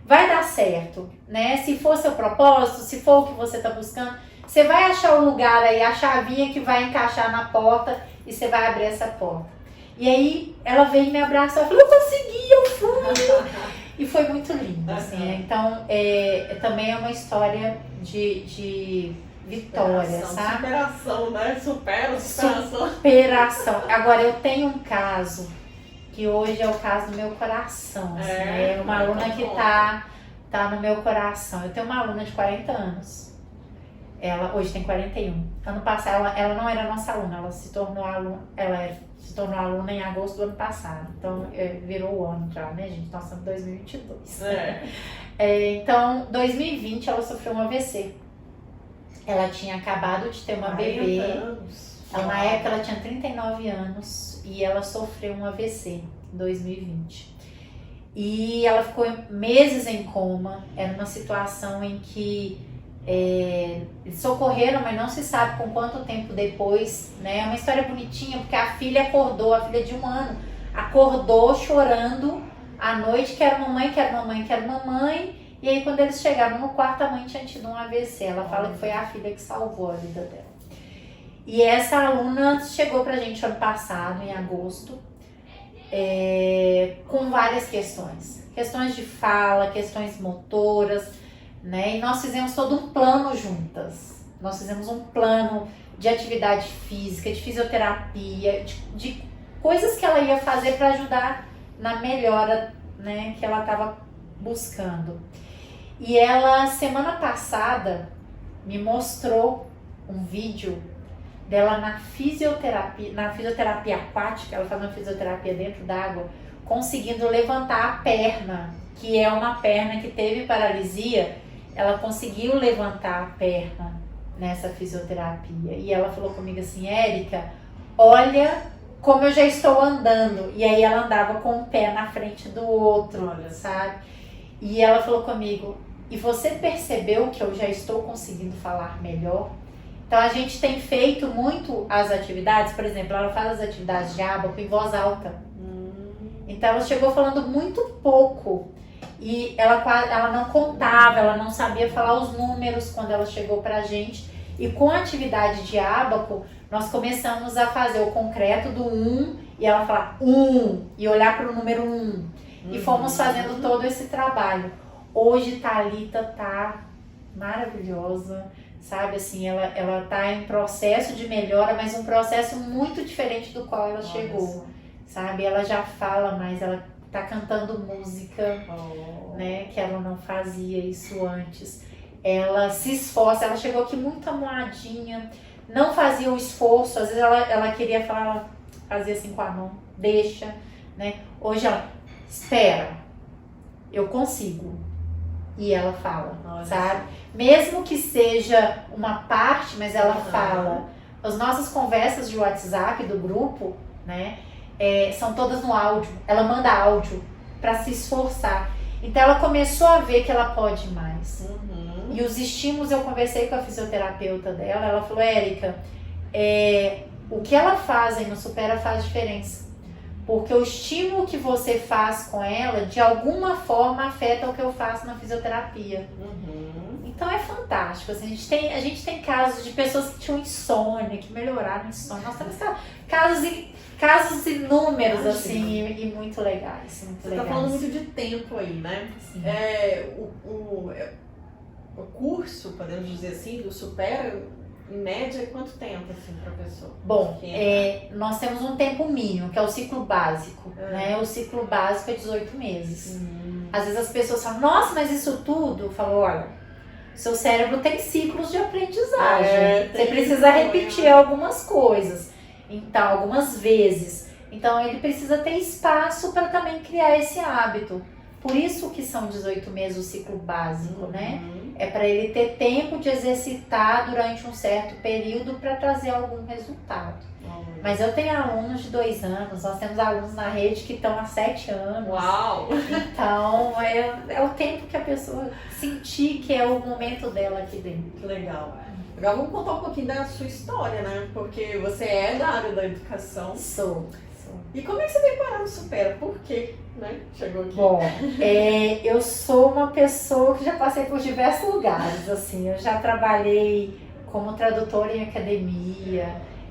Vai dar certo, né? Se for seu propósito, se for o que você tá buscando, você vai achar o lugar aí, a chavinha que vai encaixar na porta e você vai abrir essa porta. E aí ela veio e me abraçou, eu falei: eu consegui, eu fui. E foi muito lindo, assim. Então, também é uma história de vitória, sabe? Superação, né? Superação. Superação. Agora, eu tenho um caso que hoje é o caso do meu coração. Assim, é uma aluna que tá no meu coração. Eu tenho uma aluna de 40 anos. Ela hoje tem 41. Ano passado, ela não era nossa aluna, ela se tornou aluna em agosto do ano passado. Então, virou o ano já, né, gente? Nós estamos em 2022. Então, 2020, ela sofreu um AVC. Ela tinha acabado de ter uma bebê. Na época, ela tinha 39 anos e ela sofreu um AVC em 2020. E ela ficou meses em coma. Era uma situação em que eles socorreram, mas não se sabe com quanto tempo depois, né? É uma história bonitinha, porque a filha acordou, a filha de 1 ano, acordou chorando à noite, quero mamãe, quero mamãe, quero mamãe. E aí quando eles chegaram no quarto, a mãe tinha tido um AVC. Ela fala que foi a filha que salvou a vida dela. E essa aluna chegou pra gente ano passado, em agosto, com várias questões. Questões de fala, questões motoras, né? E nós fizemos todo um plano juntas. Nós fizemos um plano de atividade física, de fisioterapia, de coisas que ela ia fazer para ajudar na melhora, né, que ela estava buscando. E ela, semana passada, me mostrou um vídeo dela na fisioterapia aquática. Ela faz uma fisioterapia dentro d'água, conseguindo levantar a perna, que é uma perna que teve paralisia. Ela conseguiu levantar a perna nessa fisioterapia. E ela falou comigo assim: Érica, olha como eu já estou andando. E aí ela andava com um pé na frente do outro, sabe? E ela falou comigo: e você percebeu que eu já estou conseguindo falar melhor? Então a gente tem feito muito as atividades. Por exemplo, ela faz as atividades de ábaco em voz alta. Então ela chegou falando muito pouco. E ela não contava, ela não sabia falar os números quando ela chegou pra gente. E com a atividade de ábaco, nós começamos a fazer o concreto do 1 e ela falar 1 e olhar para o número 1. E fomos fazendo todo esse trabalho. Hoje Thalita tá maravilhosa, sabe? Assim, ela tá em processo de melhora, mas um processo muito diferente do qual ela chegou, sabe? Ela já fala mais, ela tá cantando música, né? Que ela não fazia isso antes. Ela se esforça, ela chegou aqui muito amuadinha, não fazia o esforço. Às vezes ela queria falar, ela fazia assim com a mão, deixa, né? Hoje ela, espera, eu consigo. E ela fala, sabe? Mesmo que seja uma parte, mas ela fala. As nossas conversas de WhatsApp do grupo, né? São todas no áudio. Ela manda áudio para se esforçar. Então ela começou a ver que ela pode mais. E os estímulos, eu conversei com a fisioterapeuta dela, ela falou: Érica, o que ela faz aí no Supera faz diferença. Porque o estímulo que você faz com ela, de alguma forma, afeta o que eu faço na fisioterapia. Então é fantástico, assim, a gente tem casos de pessoas que tinham insônia, que melhoraram a insônia. Nós temos casos inúmeros, assim, e muito legais. Muito Você legais. tá falando muito de tempo aí, né? Sim. O curso, podemos dizer assim, do Supera, em média, quanto tempo, assim, pra pessoa? Bom, nós temos um tempo mínimo, que é o ciclo básico, né? O ciclo básico é 18 meses. Às vezes as pessoas falam, nossa, mas isso tudo? Eu falo, olha, seu cérebro tem ciclos de aprendizagem. Você precisa repetir algumas coisas, então, algumas vezes. Então, ele precisa ter espaço para também criar esse hábito. Por isso que são 18 meses o ciclo básico, né? É para ele ter tempo de exercitar durante um certo período para trazer algum resultado. Mas eu tenho alunos de 2 anos, nós temos alunos na rede que estão há 7 anos. Uau! Então, é o tempo que a pessoa sentir que é o momento dela aqui dentro. Que legal. Agora vamos contar um pouquinho da sua história, né? Porque você é da área da educação. Sou. E como é que você veio parar no Supera? Por quê? Né? Chegou aqui. Bom, eu sou uma pessoa que já passei por diversos lugares, assim. Eu já trabalhei como tradutora em academia,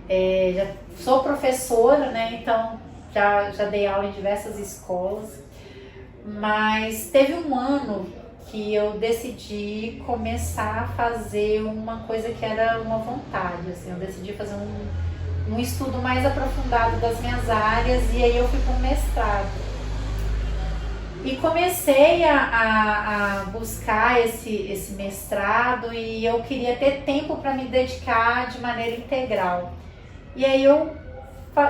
já sou professora, né? Então já dei aula em diversas escolas. Mas teve um ano que eu decidi começar a fazer uma coisa que era uma vontade, assim. Eu decidi fazer um estudo mais aprofundado das minhas áreas e aí eu fui para um mestrado. E comecei a buscar esse mestrado e eu queria ter tempo para me dedicar de maneira integral. E aí eu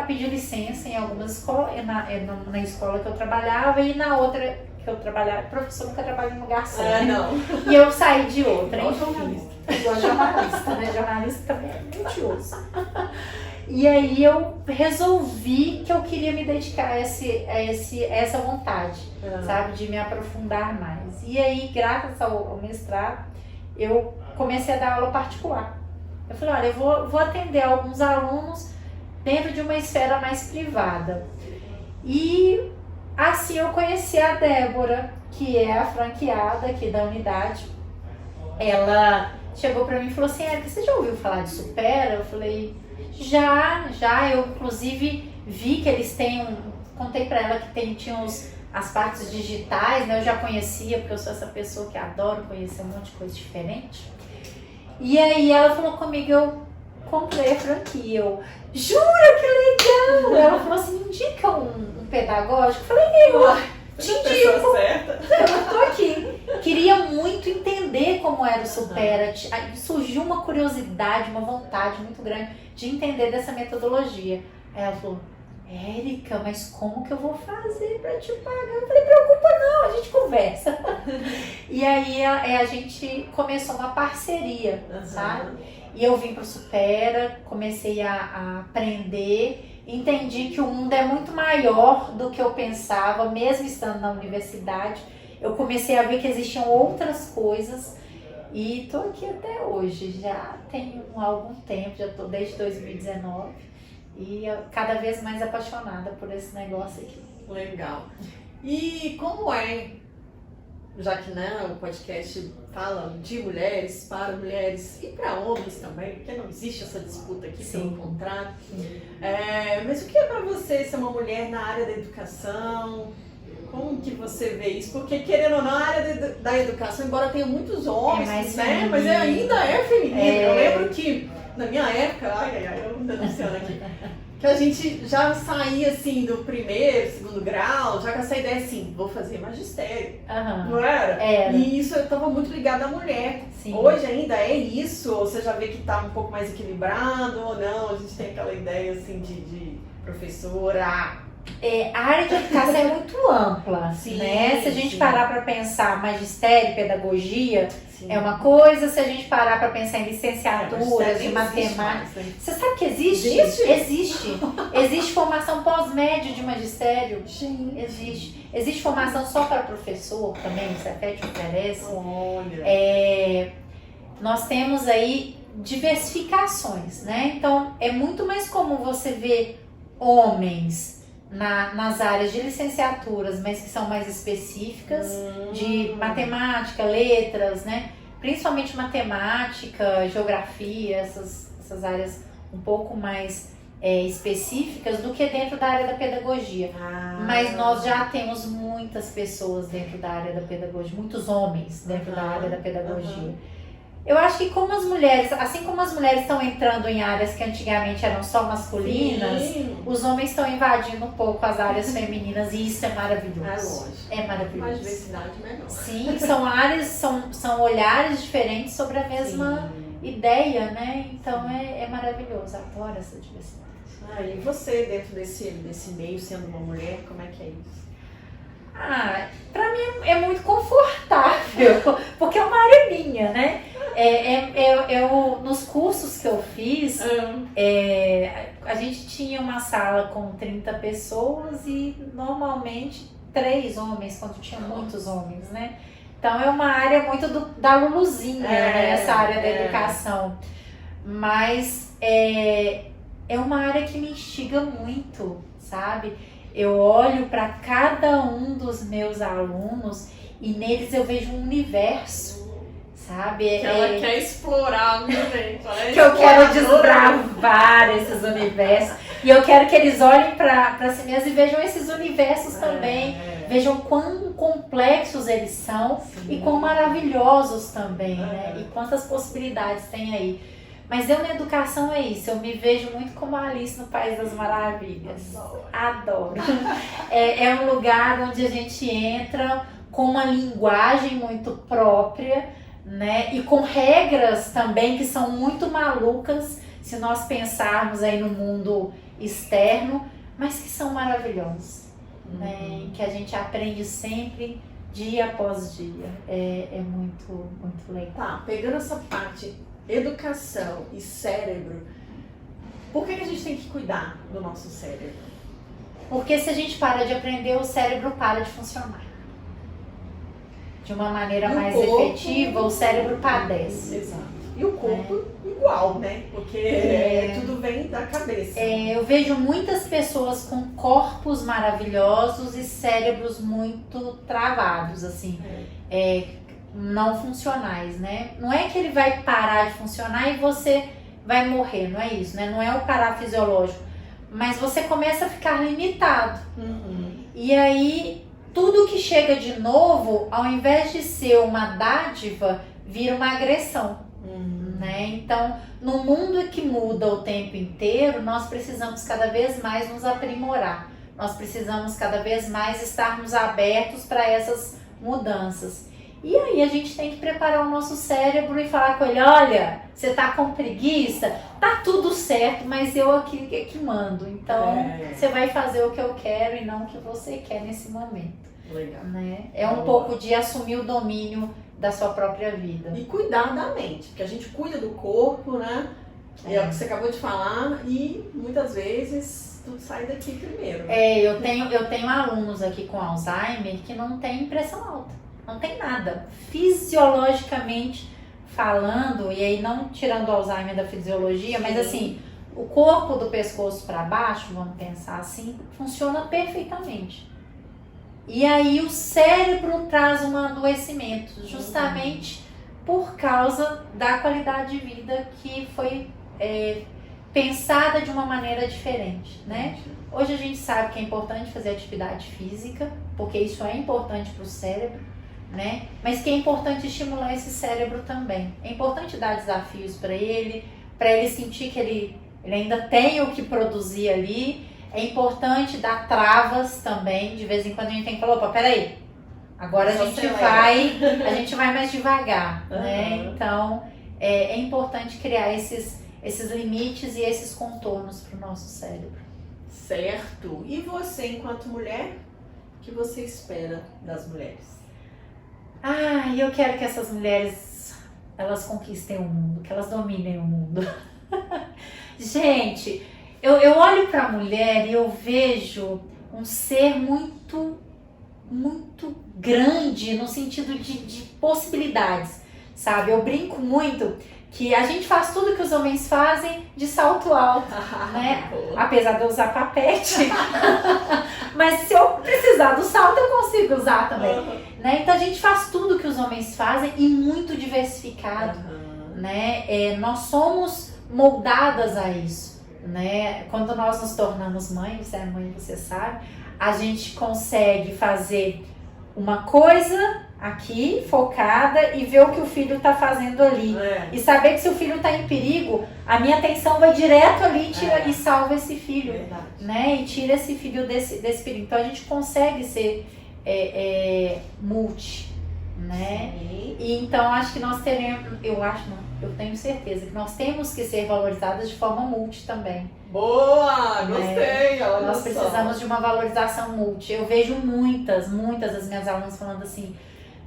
pedi licença em algumas escolas, na escola que eu trabalhava e na outra que eu trabalhava, professor nunca trabalha em lugar só, né? Não. E eu saí de outra. Igual jornalista. Igual jornalista, né? Jornalista também é mentiroso. E aí eu resolvi que eu queria me dedicar a essa vontade, sabe? De me aprofundar mais. E aí, graças ao mestrado, eu comecei a dar aula particular. Eu falei, olha, eu vou atender alguns alunos dentro de uma esfera mais privada. E assim eu conheci a Débora, que é a franqueada aqui da unidade. Ela chegou pra mim e falou assim, Érica, você já ouviu falar de Supera? Eu falei, já, eu inclusive vi que eles contei pra ela que tinham as partes digitais, né? Eu já conhecia, porque eu sou essa pessoa que adoro conhecer um monte de coisa diferente. E aí ela falou comigo, eu comprei a franquia, eu, jura, que legal! Ela falou assim, me indica um pedagógico? Eu falei, te indico, eu tô aqui. Queria muito entender como era o Supera, surgiu uma curiosidade, uma vontade muito grande de entender dessa metodologia. Aí ela falou, Érica, mas como que eu vou fazer pra te pagar? Eu falei, preocupa não, a gente conversa. E aí a gente começou uma parceria, sabe? E eu vim pro Supera, comecei a aprender, entendi que o mundo é muito maior do que eu pensava, mesmo estando na universidade. Eu comecei a ver que existiam outras coisas e tô aqui até hoje. Já tenho algum tempo, já tô desde 2019 e cada vez mais apaixonada por esse negócio aqui. Legal. E como já que o podcast fala de mulheres para mulheres e para homens também, porque não existe essa disputa aqui, pelo contrário. Mas o que é para você ser uma mulher na área da educação? Como que você vê isso? Porque, querendo ou não, a área da educação, embora tenha muitos homens, né? Mas ainda é feminino. Eu lembro que, na minha época, eu denunciando aqui, que a gente já saía, assim, do primeiro, segundo grau, já com essa ideia, assim, vou fazer magistério. Não era? Era. E isso eu estava muito ligada à mulher. Sim. Hoje ainda é isso? Ou você já vê que está um pouco mais equilibrado ou não? A gente tem aquela ideia, assim, de professora... A área de educação é muito ampla, né? Se a gente parar para pensar magistério, pedagogia, é uma coisa. Se a gente parar para pensar em licenciaturas de matemática, você sabe que existe? Existe formação pós-médio de magistério? Existe formação só para professor também, o Cefet oferece. Olha. Nós temos aí diversificações, né? Então, é muito mais comum você ver homens nas áreas de licenciaturas, mas que são mais específicas, de matemática, letras, né? principalmente matemática, geografia, essas áreas um pouco mais específicas do que dentro da área da pedagogia. Mas nós já temos muitas pessoas dentro da área da pedagogia, muitos homens dentro da área da pedagogia. Eu acho que como as mulheres, assim como as mulheres estão entrando em áreas que antigamente eram só masculinas, os homens estão invadindo um pouco as áreas femininas e isso é maravilhoso. É lógico. É maravilhoso. Mais diversidade melhor. Sim, são áreas, são olhares diferentes sobre a mesma ideia, né? Então é maravilhoso, adoro essa diversidade. E você, dentro desse meio, sendo uma mulher, como é que é isso? Pra mim é muito confortável, porque é uma área minha, né? Nos cursos que eu fiz, a gente tinha uma sala com 30 pessoas e normalmente 3 homens, quando tinha muitos homens, né? Então é uma área muito da Luluzinha, né? Essa área da educação. Mas é uma área que me instiga muito, sabe? Eu olho para cada um dos meus alunos e neles eu vejo um universo, sabe? Que ela quer explorar o universo. Que eu quero desbravar esses universos. E eu quero que eles olhem para si mesmos e vejam esses universos também. Vejam quão complexos eles são e quão maravilhosos também, né? E quantas possibilidades tem aí. Mas eu na educação é isso, eu me vejo muito como a Alice no País das Maravilhas. Adoro. É um lugar onde a gente entra com uma linguagem muito própria, né? E com regras também que são muito malucas, se nós pensarmos aí no mundo externo, mas que são maravilhosos, né? Em que a gente aprende sempre, dia após dia. É muito, muito legal. Tá, pegando essa parte educação e cérebro, por que a gente tem que cuidar do nosso cérebro? Porque se a gente para de aprender, o cérebro para de funcionar. De uma maneira mais efetiva, o cérebro padece. Exato. E o corpo igual, né? Porque tudo vem da cabeça. Eu vejo muitas pessoas com corpos maravilhosos e cérebros muito travados, assim. Não funcionais, né? Não é que ele vai parar de funcionar e você vai morrer, não é isso, né? Não é o parar fisiológico, mas você começa a ficar limitado. E aí, tudo que chega de novo, ao invés de ser uma dádiva, vira uma agressão, né? Então, no mundo que muda o tempo inteiro, nós precisamos cada vez mais nos aprimorar. Nós precisamos cada vez mais estarmos abertos para essas mudanças. E aí a gente tem que preparar o nosso cérebro e falar com ele, olha, você tá com preguiça, tá tudo certo, mas eu aqui que mando. Então, você vai fazer o que eu quero e não o que você quer nesse momento. Legal. Né? É um pouco de assumir o domínio da sua própria vida. E cuidar da mente, porque a gente cuida do corpo, né? É o que você acabou de falar e muitas vezes tudo sai daqui primeiro. Eu tenho alunos aqui com Alzheimer que não tem pressão alta. Não tem nada. Fisiologicamente falando, e aí não tirando o Alzheimer da fisiologia, mas assim, o corpo do pescoço para baixo, vamos pensar assim, funciona perfeitamente. E aí o cérebro traz um adoecimento, justamente por causa da qualidade de vida que foi pensada de uma maneira diferente, né? Hoje a gente sabe que é importante fazer atividade física, porque isso é importante para o cérebro, né? Mas que é importante estimular esse cérebro também. É importante dar desafios para ele sentir que ele ainda tem o que produzir ali. É importante dar travas também. De vez em quando a gente tem que falar, opa, peraí, agora a gente vai mais devagar, né? Então é importante criar esses limites e esses contornos para o nosso cérebro. Certo. E você, enquanto mulher, o que você espera das mulheres? Eu quero que essas mulheres, elas conquistem o mundo, que elas dominem o mundo. Gente, eu olho para a mulher e eu vejo um ser muito, muito grande no sentido de possibilidades, sabe? Eu brinco muito que a gente faz tudo que os homens fazem de salto alto, né? Apesar de eu usar papete. Mas se eu precisar do salto, eu consigo usar também. né? Então a gente faz tudo que os homens fazem e muito diversificado, né? Nós somos moldadas a isso, né? Quando nós nos tornamos mãe, você é mãe, você sabe, a gente consegue fazer uma coisa aqui, focada, e ver o que o filho está fazendo ali. E saber que se o filho está em perigo, a minha atenção vai direto ali e salva esse filho. Né? E tira esse filho desse perigo. Então a gente consegue ser multi, né? E então acho que nós teremos, eu tenho certeza que nós temos que ser valorizadas de forma multi também. Boa! Gostei! Nós precisamos de uma valorização multi. Eu vejo muitas das minhas alunas falando assim: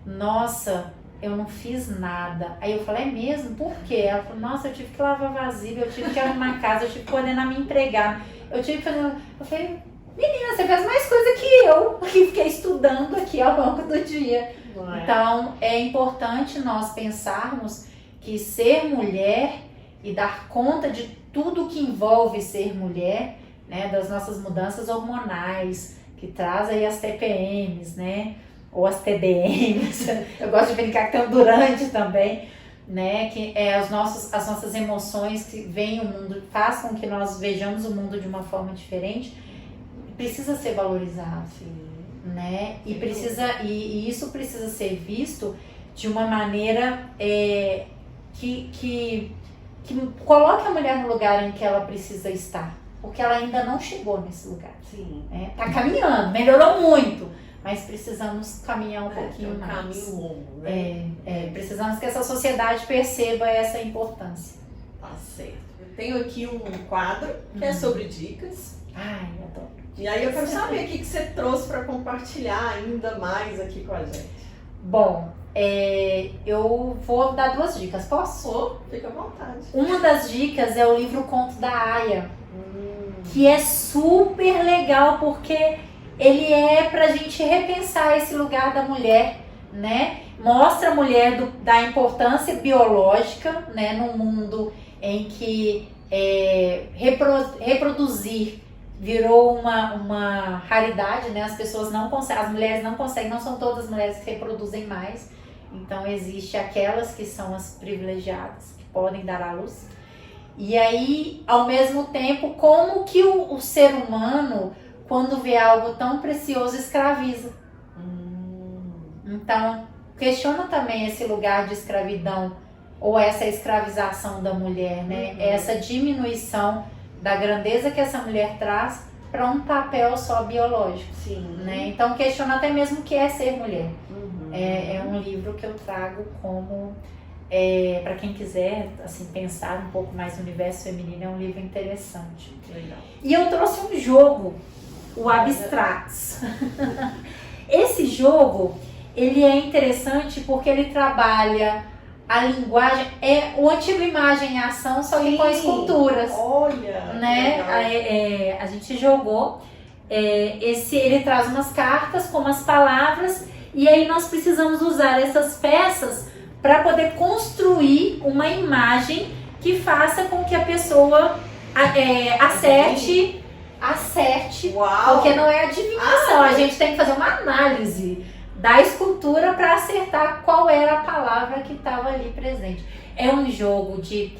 nossa, eu não fiz nada. Aí eu falei: é mesmo? Por quê? Ela falou: nossa, eu tive que lavar vasilha, eu tive que arrumar a casa, eu tive que coordenar minha empregada, eu tive que fazer... Eu falei: menina, você fez mais coisa que eu, que fiquei estudando aqui ao longo do dia. Então, é importante nós pensarmos que ser mulher e dar conta de tudo que envolve ser mulher, né, das nossas mudanças hormonais, que traz aí as TPMs, né, ou as TDMs, eu gosto de brincar que tem o durante também, né, que as nossas emoções que vêm o mundo, faz com que nós vejamos o mundo de uma forma diferente, precisa ser valorizado, né, e isso precisa ser visto de uma maneira que coloque a mulher no lugar em que ela precisa estar, porque ela ainda não chegou nesse lugar. Tá caminhando, melhorou muito, mas precisamos caminhar um pouquinho mais. Caminho longo, né? Precisamos que essa sociedade perceba essa importância. Tá certo. Eu tenho aqui um quadro que é sobre dicas. Ai, adoro. E aí eu quero saber o que você trouxe para compartilhar ainda mais aqui com a gente. Bom, eu vou dar 2 dicas, posso? Fica à vontade. Uma das dicas é o livro Conto da Aya, que é super legal porque ele é pra gente repensar esse lugar da mulher, né? Mostra a mulher da importância biológica, né? Num mundo em que reproduzir virou uma raridade, né? As pessoas não conseguem, as mulheres não conseguem, não são todas as mulheres que reproduzem mais. Então existe aquelas que são as privilegiadas, que podem dar à luz. E aí, ao mesmo tempo, como que o ser humano, quando vê algo tão precioso, escraviza. Então, questiona também esse lugar de escravidão, ou essa escravização da mulher, né? Essa diminuição da grandeza que essa mulher traz para um papel só biológico. Né? Então, questiona até mesmo o que é ser mulher. É um livro que eu trago como... para quem quiser assim, pensar um pouco mais no universo feminino, é um livro interessante. Legal. E eu trouxe um jogo, o Abstracts. Esse jogo, ele é interessante porque ele trabalha a linguagem, o antigo imagem e ação, só que com esculturas. Olha! Né? A gente jogou, ele traz umas cartas com umas palavras, e aí nós precisamos usar essas peças para poder construir uma imagem que faça com que a pessoa acerte, porque não é adivinhação, a gente tem que fazer uma análise da escultura para acertar qual era a palavra que estava ali presente. É um jogo de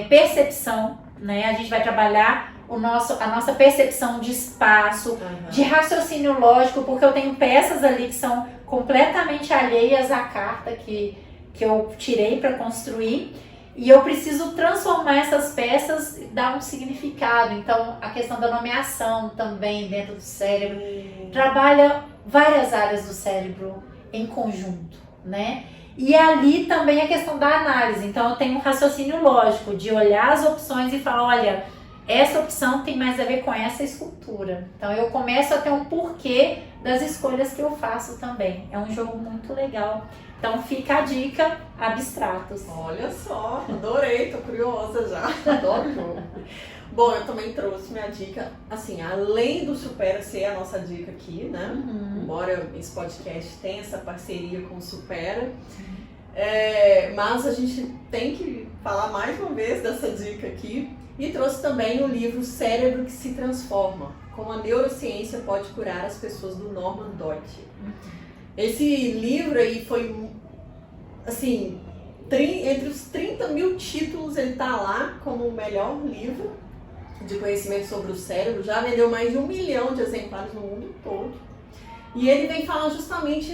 percepção, né? A gente vai trabalhar a nossa percepção de espaço, de raciocínio lógico, porque eu tenho peças ali que são completamente alheias à carta que eu tirei para construir, e eu preciso transformar essas peças e dar um significado. Então, a questão da nomeação também dentro do cérebro trabalha várias áreas do cérebro em conjunto, né? E ali também a questão da análise. Então, eu tenho um raciocínio lógico de olhar as opções e falar, olha, essa opção tem mais a ver com essa escultura. Então, eu começo a ter um porquê das escolhas que eu faço também. É um jogo muito legal. Então, fica a dica, Abstratos. Olha só, adorei, tô curiosa já. Adoro o jogo. Bom, eu também trouxe minha dica, assim, além do Supera ser a nossa dica aqui, né? Embora esse podcast tenha essa parceria com o Supera, mas a gente tem que falar mais uma vez dessa dica aqui. E trouxe também o livro Cérebro que se Transforma, como a neurociência pode curar as pessoas, do Norman Doidge. Esse livro aí foi, assim, entre os 30 mil títulos, ele tá lá como o melhor livro de conhecimento sobre o cérebro. Já vendeu mais de 1 milhão de exemplares no mundo todo. E ele vem falar justamente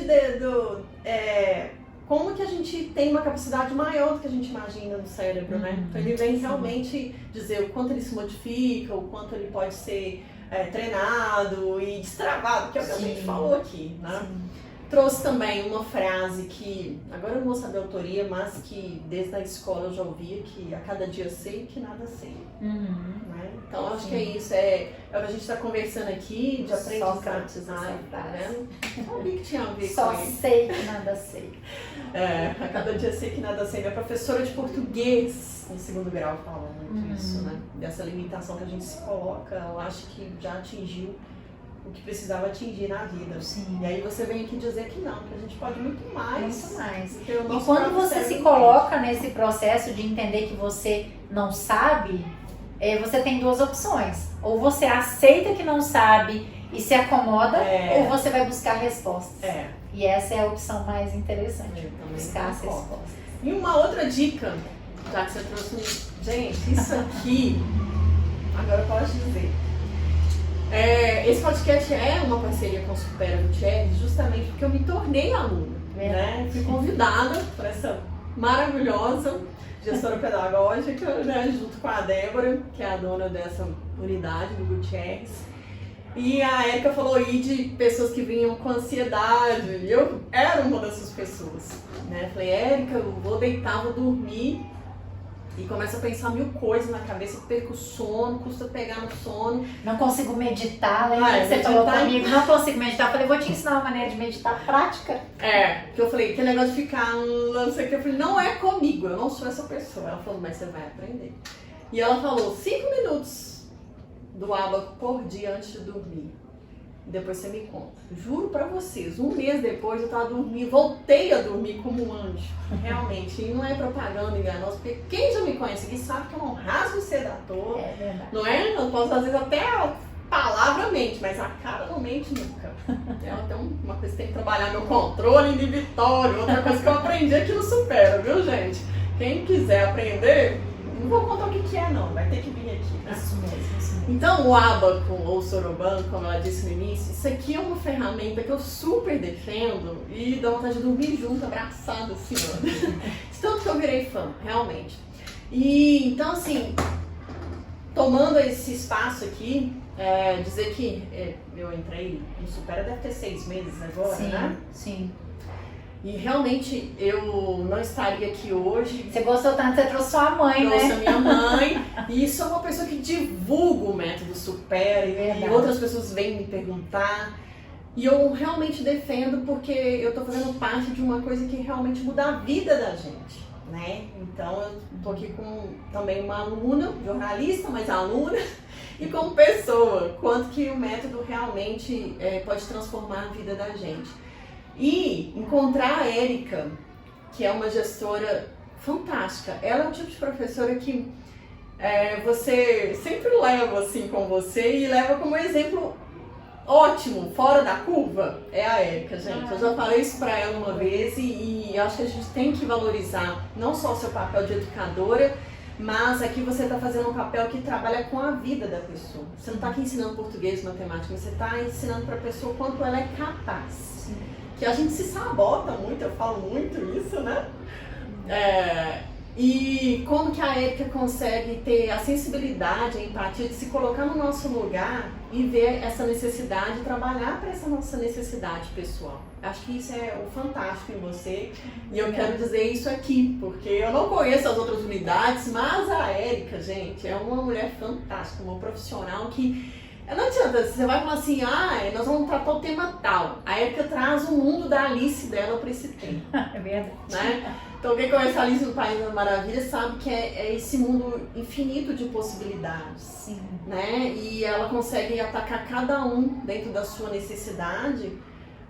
como que a gente tem uma capacidade maior do que a gente imagina no cérebro, né? Então ele vem realmente dizer o quanto ele se modifica, o quanto ele pode ser treinado e destravado, que é o que a gente falou aqui, né? Sim. Trouxe também uma frase que, agora eu não vou saber a autoria, mas que desde a escola eu já ouvia, que a cada dia sei que nada sei. Né? Então acho que é isso, é o que a gente está conversando aqui, de aprendizagem, tá vendo? Não vi que tinha a ver Só com isso. sei que nada sei. A cada dia sei que nada sei. Minha professora de português, no 2º grau, fala muito isso, né? Dessa limitação que a gente se coloca, eu acho que já atingiu o que precisava atingir na vida. Sim. E aí você vem aqui dizer que não, que a gente pode muito mais. Muito mais. E quando você se coloca nesse processo de entender que você não sabe, você tem 2 opções. Ou você aceita que não sabe e se acomoda, ou você vai buscar respostas. E essa é a opção mais interessante, buscar as respostas. E uma outra dica, já que você trouxe, gente, isso aqui, agora eu posso dizer. Esse podcast é uma parceria com o Supera Gutierrez, justamente porque eu me tornei aluna, né? Fui convidada por essa maravilhosa gestora pedagógica, né? Junto com a Débora, que é a dona dessa unidade do Gutierrez. E a Érica falou aí de pessoas que vinham com ansiedade, e eu era uma dessas pessoas, né? Falei, Érica, eu vou deitar, vou dormir. E começa a pensar 1000 coisas na cabeça, perco o sono, custa pegar no sono. Não consigo meditar, lembra que você falou comigo? Não consigo meditar. Eu falei, vou te ensinar uma maneira de meditar prática. Porque eu falei, que negócio de ficar, não sei o que. Eu falei, não é comigo, eu não sou essa pessoa. Ela falou, mas você vai aprender. E ela falou, 5 minutos do ábaco por dia antes de dormir. Depois você me conta. Juro pra vocês, 1 mês depois eu tava dormindo, voltei a dormir como um anjo. Realmente, e não é propaganda enganosa, porque quem já me conhece aqui sabe que eu não rasgo cedo à toa. É verdade. Não é? Eu posso, às vezes, até a palavra mente, mas a cara não mente nunca. Então, uma coisa que tem que trabalhar meu controle inibitório, outra coisa que eu aprendi aqui no Supera, viu, gente? Quem quiser aprender, não vou contar o que é, não, vai ter que vir aqui. Né? Isso mesmo. Então, o ábaco ou soroban, como ela disse no início, isso aqui é uma ferramenta que eu super defendo e dá vontade de dormir junto, abraçada assim, ó. Tanto que eu virei fã, realmente. E então, assim, tomando esse espaço aqui, dizer que eu entrei no Supera deve ter 6 meses agora, né? Sim. E realmente eu não estaria aqui hoje. Você gostou tanto, você trouxe sua mãe, trouxe a minha mãe. E sou uma pessoa que divulga o método Supera. E outras pessoas vêm me perguntar. E eu realmente defendo porque eu estou fazendo parte de uma coisa que realmente muda a vida da gente, né? Então eu estou aqui com também uma aluna, jornalista, mas aluna. E como pessoa, quanto que o método realmente pode transformar a vida da gente. E encontrar a Érica, que é uma gestora fantástica. Ela é o tipo de professora que você sempre leva assim com você e leva como exemplo ótimo, fora da curva, é a Érica, gente. Eu já falei isso pra ela uma vez e acho que a gente tem que valorizar não só o seu papel de educadora, mas aqui você está fazendo um papel que trabalha com a vida da pessoa. Você não está aqui ensinando português, matemática, mas você está ensinando para a pessoa o quanto ela é capaz. Sim. Que a gente se sabota muito, eu falo muito isso, né? E como que a Érica consegue ter a sensibilidade, a empatia de se colocar no nosso lugar e ver essa necessidade, trabalhar para essa nossa necessidade pessoal. Acho que isso é o fantástico em você e eu quero dizer isso aqui, porque eu não conheço as outras unidades, mas a Érica, gente, é uma mulher fantástica, uma profissional que não adianta, você vai falar assim, nós vamos tratar o tema tal. A Érica traz o mundo da Alice dela para esse tema. É verdade. Né? Então quem conhece a Alice no País das Maravilhas sabe que é esse mundo infinito de possibilidades. Sim. Né? E ela consegue atacar cada um dentro da sua necessidade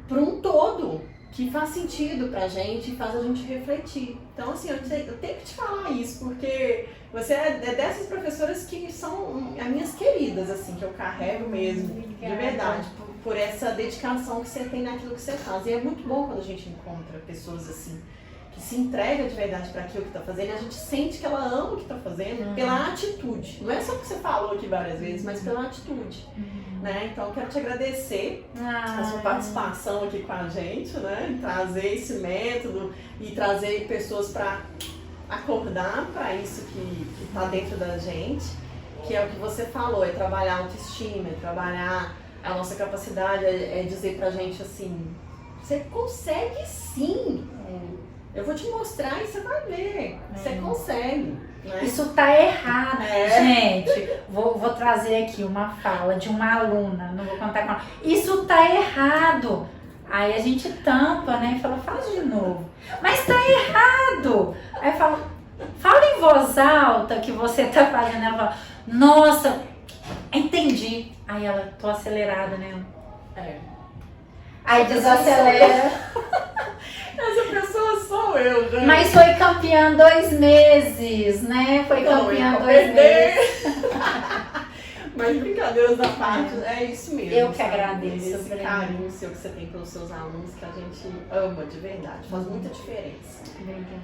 para um todo. que faz sentido pra gente e faz a gente refletir. Então, assim, eu tenho que te falar isso, porque você é dessas professoras que são as minhas queridas, assim, que eu carrego mesmo, Obrigada. de verdade, por essa dedicação que você tem naquilo que você faz. E é muito bom quando a gente encontra pessoas assim, que se entrega de verdade para aquilo que está fazendo, e a gente sente que ela ama o que está fazendo pela atitude. Não é só o que você falou aqui várias vezes, mas pela atitude. Né? Então, eu quero te agradecer a sua participação aqui com a gente, né? Em trazer esse método e trazer pessoas para acordar para isso que está dentro da gente, que é o que você falou, é trabalhar a autoestima, é trabalhar a nossa capacidade, é dizer pra gente assim, você consegue sim. Eu vou te mostrar e você vai ver. Você consegue. Né? Isso tá errado. Gente, vou trazer aqui uma fala de uma aluna, não vou contar com ela. Isso tá errado. Aí a gente tampa, né? E fala, faz de novo. Mas tá errado. Aí eu falo, fala em voz alta que você tá fazendo. Ela fala, nossa, entendi. Aí ela, tô acelerada, né? Aí desacelera. Essa pessoa sou eu, né? Mas foi campeã 2 meses, né? Foi campeã 2 meses. Mas brincadeiras da parte, é isso mesmo. Eu que sabe? agradeço. Esse carinho seu que você tem pelos seus alunos, que a gente ama de verdade, faz muita diferença.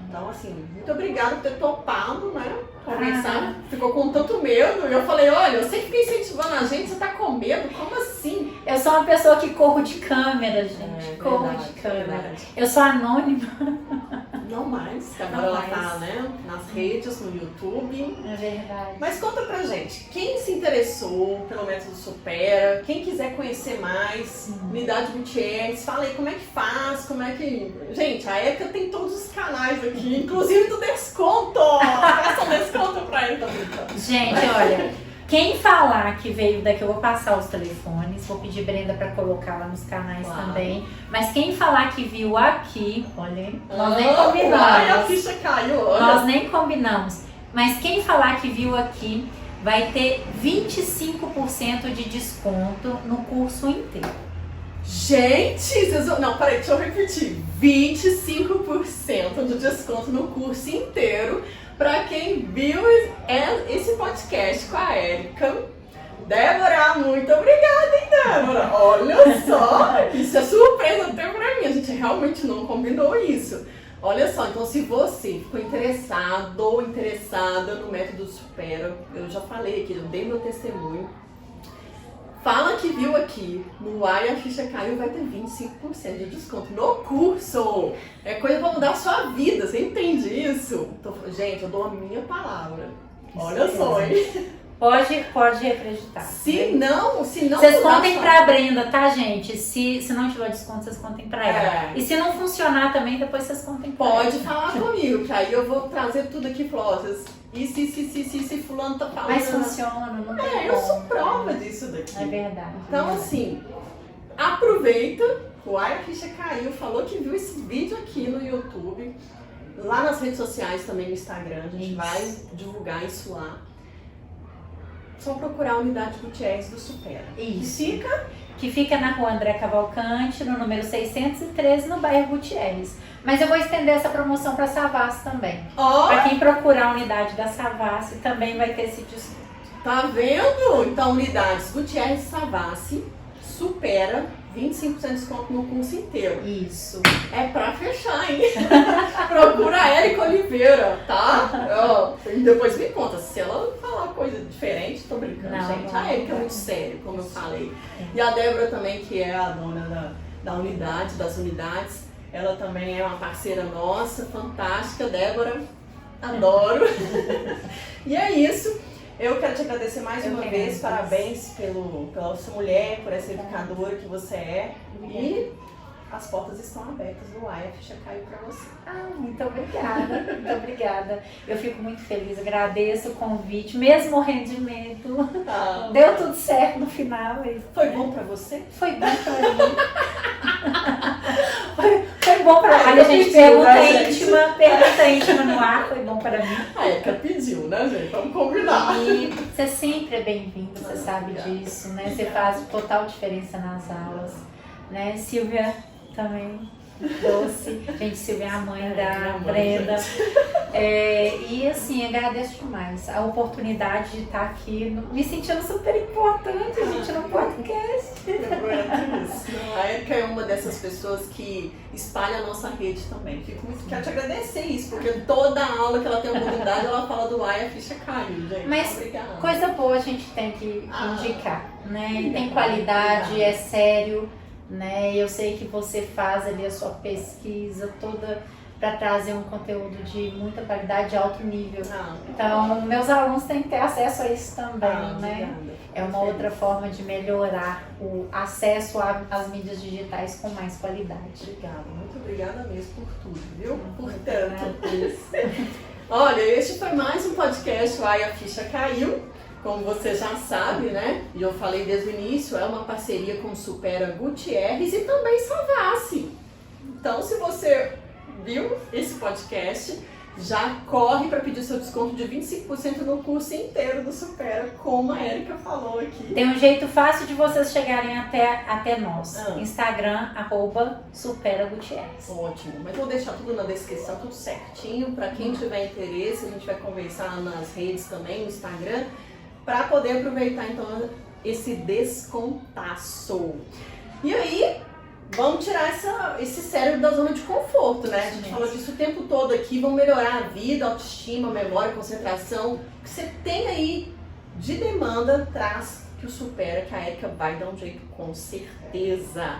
Então, assim, muito obrigada por ter topado, né? Conversar. Ficou com tanto medo. E eu falei, olha, eu sei que fica incentivando a gente, você tá com medo? Como assim? Eu sou uma pessoa que corro de câmera, gente. Corro verdade, de câmera. verdade. Eu sou anônima. Não mais. Agora ela tá, né? Nas redes, no YouTube. É verdade. Mas conta pra gente, quem se interessou pelo método Supera, quem quiser conhecer mais, Unidade Gutierrez, fala aí como é que faz, como é que... Gente, a Érica tem todos os canais aqui, inclusive do desconto! Peça um desconto pra ele, tá brincando. Gente, olha, quem falar que veio daqui, eu vou passar os telefones, vou pedir Brenda pra colocar lá nos canais também. Mas quem falar que viu aqui, olha, nós nem combinamos. Ai, a ficha caiu, olha. Nós nem combinamos. Mas quem falar que viu aqui vai ter 25% de desconto no curso inteiro. Gente, vocês vão... Não, peraí, deixa eu repetir. 25% de desconto no curso inteiro para quem viu esse podcast com a Érica. Débora, muito obrigada, hein, Débora? Olha só, isso é surpresa até pra mim. A gente realmente não combinou isso. Olha só, então se você ficou interessado ou interessada no método Supera, eu já falei aqui, eu dei meu testemunho. Fala que viu aqui, no Ai a Ficha Caiu, vai ter 25% de desconto no curso. É coisa pra mudar a sua vida, você entende isso? Gente, eu dou a minha palavra. Olha só, hein? Pode acreditar. Se não vocês contem pra Brenda, tá, gente? Se não tiver desconto, vocês contem pra ela. E se não funcionar também, depois vocês contem pra ela. Pode falar comigo, que aí eu vou trazer tudo aqui pra vocês. E se fulano tá falando... Mas funciona, não tem eu sou como. prova disso daqui. É verdade. Então, assim, aproveita. O Ai a Ficha Caiu falou que viu esse vídeo aqui no YouTube. Lá nas redes sociais também, no Instagram. A gente vai divulgar isso lá. Só procurar a Unidade Gutierrez do Supera. Isso. E que fica na rua André Cavalcante, no número 613, no bairro Gutierrez. Mas eu vou estender essa promoção para Savassi também. Para quem procurar a unidade da Savassi, também vai ter esse desconto. Tá vendo? Então, Unidades Gutierrez Savassi, Supera, 25% de desconto no curso inteiro. Isso. É pra fechar, hein? Procura a Érica Oliveira, tá? E depois me conta, se ela falar coisa diferente, tô brincando, gente. A Érica é muito séria, como eu falei. E a Débora também, que é a dona da unidade, das unidades, ela também é uma parceira nossa, fantástica. Débora, adoro. E é isso. Eu quero te agradecer mais uma vez, parabéns pela sua mulher, por essa educadora que você é. E as portas estão abertas do Ai a Ficha Caiu para você. Muito obrigada, muito obrigada. Eu fico muito feliz, agradeço o convite, mesmo morrendo de medo. Deu tudo certo no final. Foi bom para você? Foi bom para mim. Foi bom para mim. Olha, gente, pergunta íntima no ar, foi bom para mim. A Érica pediu, né, gente? Vamos combinar. E você sempre é bem-vindo, você sabe disso, né? Você faz total diferença nas aulas, né? Silvia também. doce. Gente, Silvia é a mãe da minha mãe, Brenda. E assim, agradeço demais a oportunidade de estar aqui, me sentindo super importante, gente, no podcast. A Érica é uma dessas pessoas que espalha a nossa rede também. Quero te agradecer isso, porque toda aula que ela tem oportunidade, ela fala do Ai, a ficha caiu, gente. Mas obrigada. coisa boa a gente tem que indicar, né? Obrigada, Tem qualidade, obrigada. é sério, né? Eu sei que você faz ali a sua pesquisa toda para trazer um conteúdo de muita qualidade, de alto nível. Então, meus alunos têm que ter acesso a isso também, né? Obrigada. É uma outra forma de melhorar o acesso às mídias digitais com mais qualidade. Obrigada, muito obrigada mesmo por tudo, viu? Portanto, Olha, este foi mais um podcast, o Ai, a Ficha Caiu. Como você já sabe, né? E eu falei desde o início, é uma parceria com Supera Gutierrez e também Savassi. Então, se você viu esse podcast, já corre para pedir seu desconto de 25% no curso inteiro do Supera, como a Érica falou aqui. tem um jeito fácil de vocês chegarem até nós. Instagram, @SuperaGutierrez. Ótimo, mas vou deixar tudo na descrição, tudo certinho, para quem tiver interesse, a gente vai conversar nas redes também, no Instagram, para poder aproveitar então esse descontaço. E aí, vamos tirar esse cérebro da zona de conforto, né? A gente fala disso o tempo todo aqui, vamos melhorar a vida, a autoestima, a memória, a concentração. O que você tem aí de demanda, traz que o Supera, que a Érica vai dar um jeito com certeza.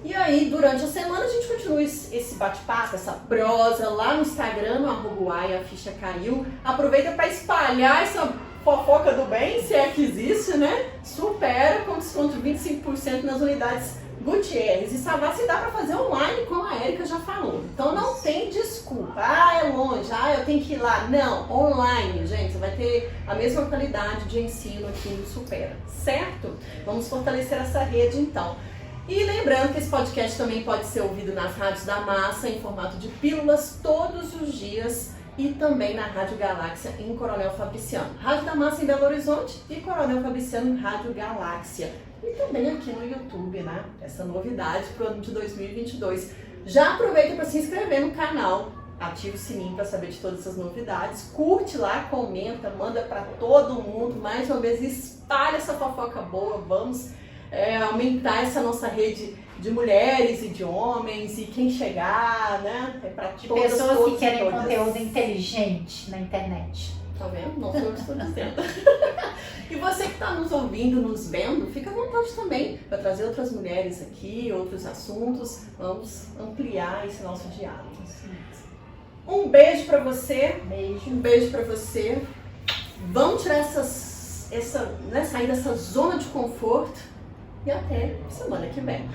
E aí, durante a semana, a gente continua esse bate-papo, essa prosa lá no Instagram, no @Ai, a Ficha Caiu. Aproveita para espalhar essa fofoca do bem, se é que existe, né? Supera com desconto de 25% nas unidades Gutierrez. E Savassi dá para fazer online, como a Érica já falou. Então não tem desculpa. É longe, eu tenho que ir lá. Não, online, gente. Você vai ter a mesma qualidade de ensino aqui no Supera, certo? Vamos fortalecer essa rede então. E lembrando que esse podcast também pode ser ouvido nas rádios da Massa em formato de pílulas todos os dias e também na Rádio Galáxia em Coronel Fabriciano. Rádio da Massa em Belo Horizonte e Coronel Fabriciano em Rádio Galáxia. E também aqui no YouTube, né? Essa novidade para o ano de 2022. Já aproveita para se inscrever no canal, ativa o sininho para saber de todas essas novidades, curte lá, comenta, manda para todo mundo, mais uma vez espalha essa fofoca boa, vamos aumentar essa nossa rede de mulheres e de homens e quem chegar, né? É para todas, pessoas que querem todas. conteúdo inteligente na internet. Tá vendo? Não sou eu que estou dizendo. E você que está nos ouvindo, nos vendo, fica à vontade também para trazer outras mulheres aqui, outros assuntos. Vamos ampliar esse nosso diálogo. Um beijo para você. Um beijo para você. Vamos tirar sair dessa zona de conforto. E até semana que vem.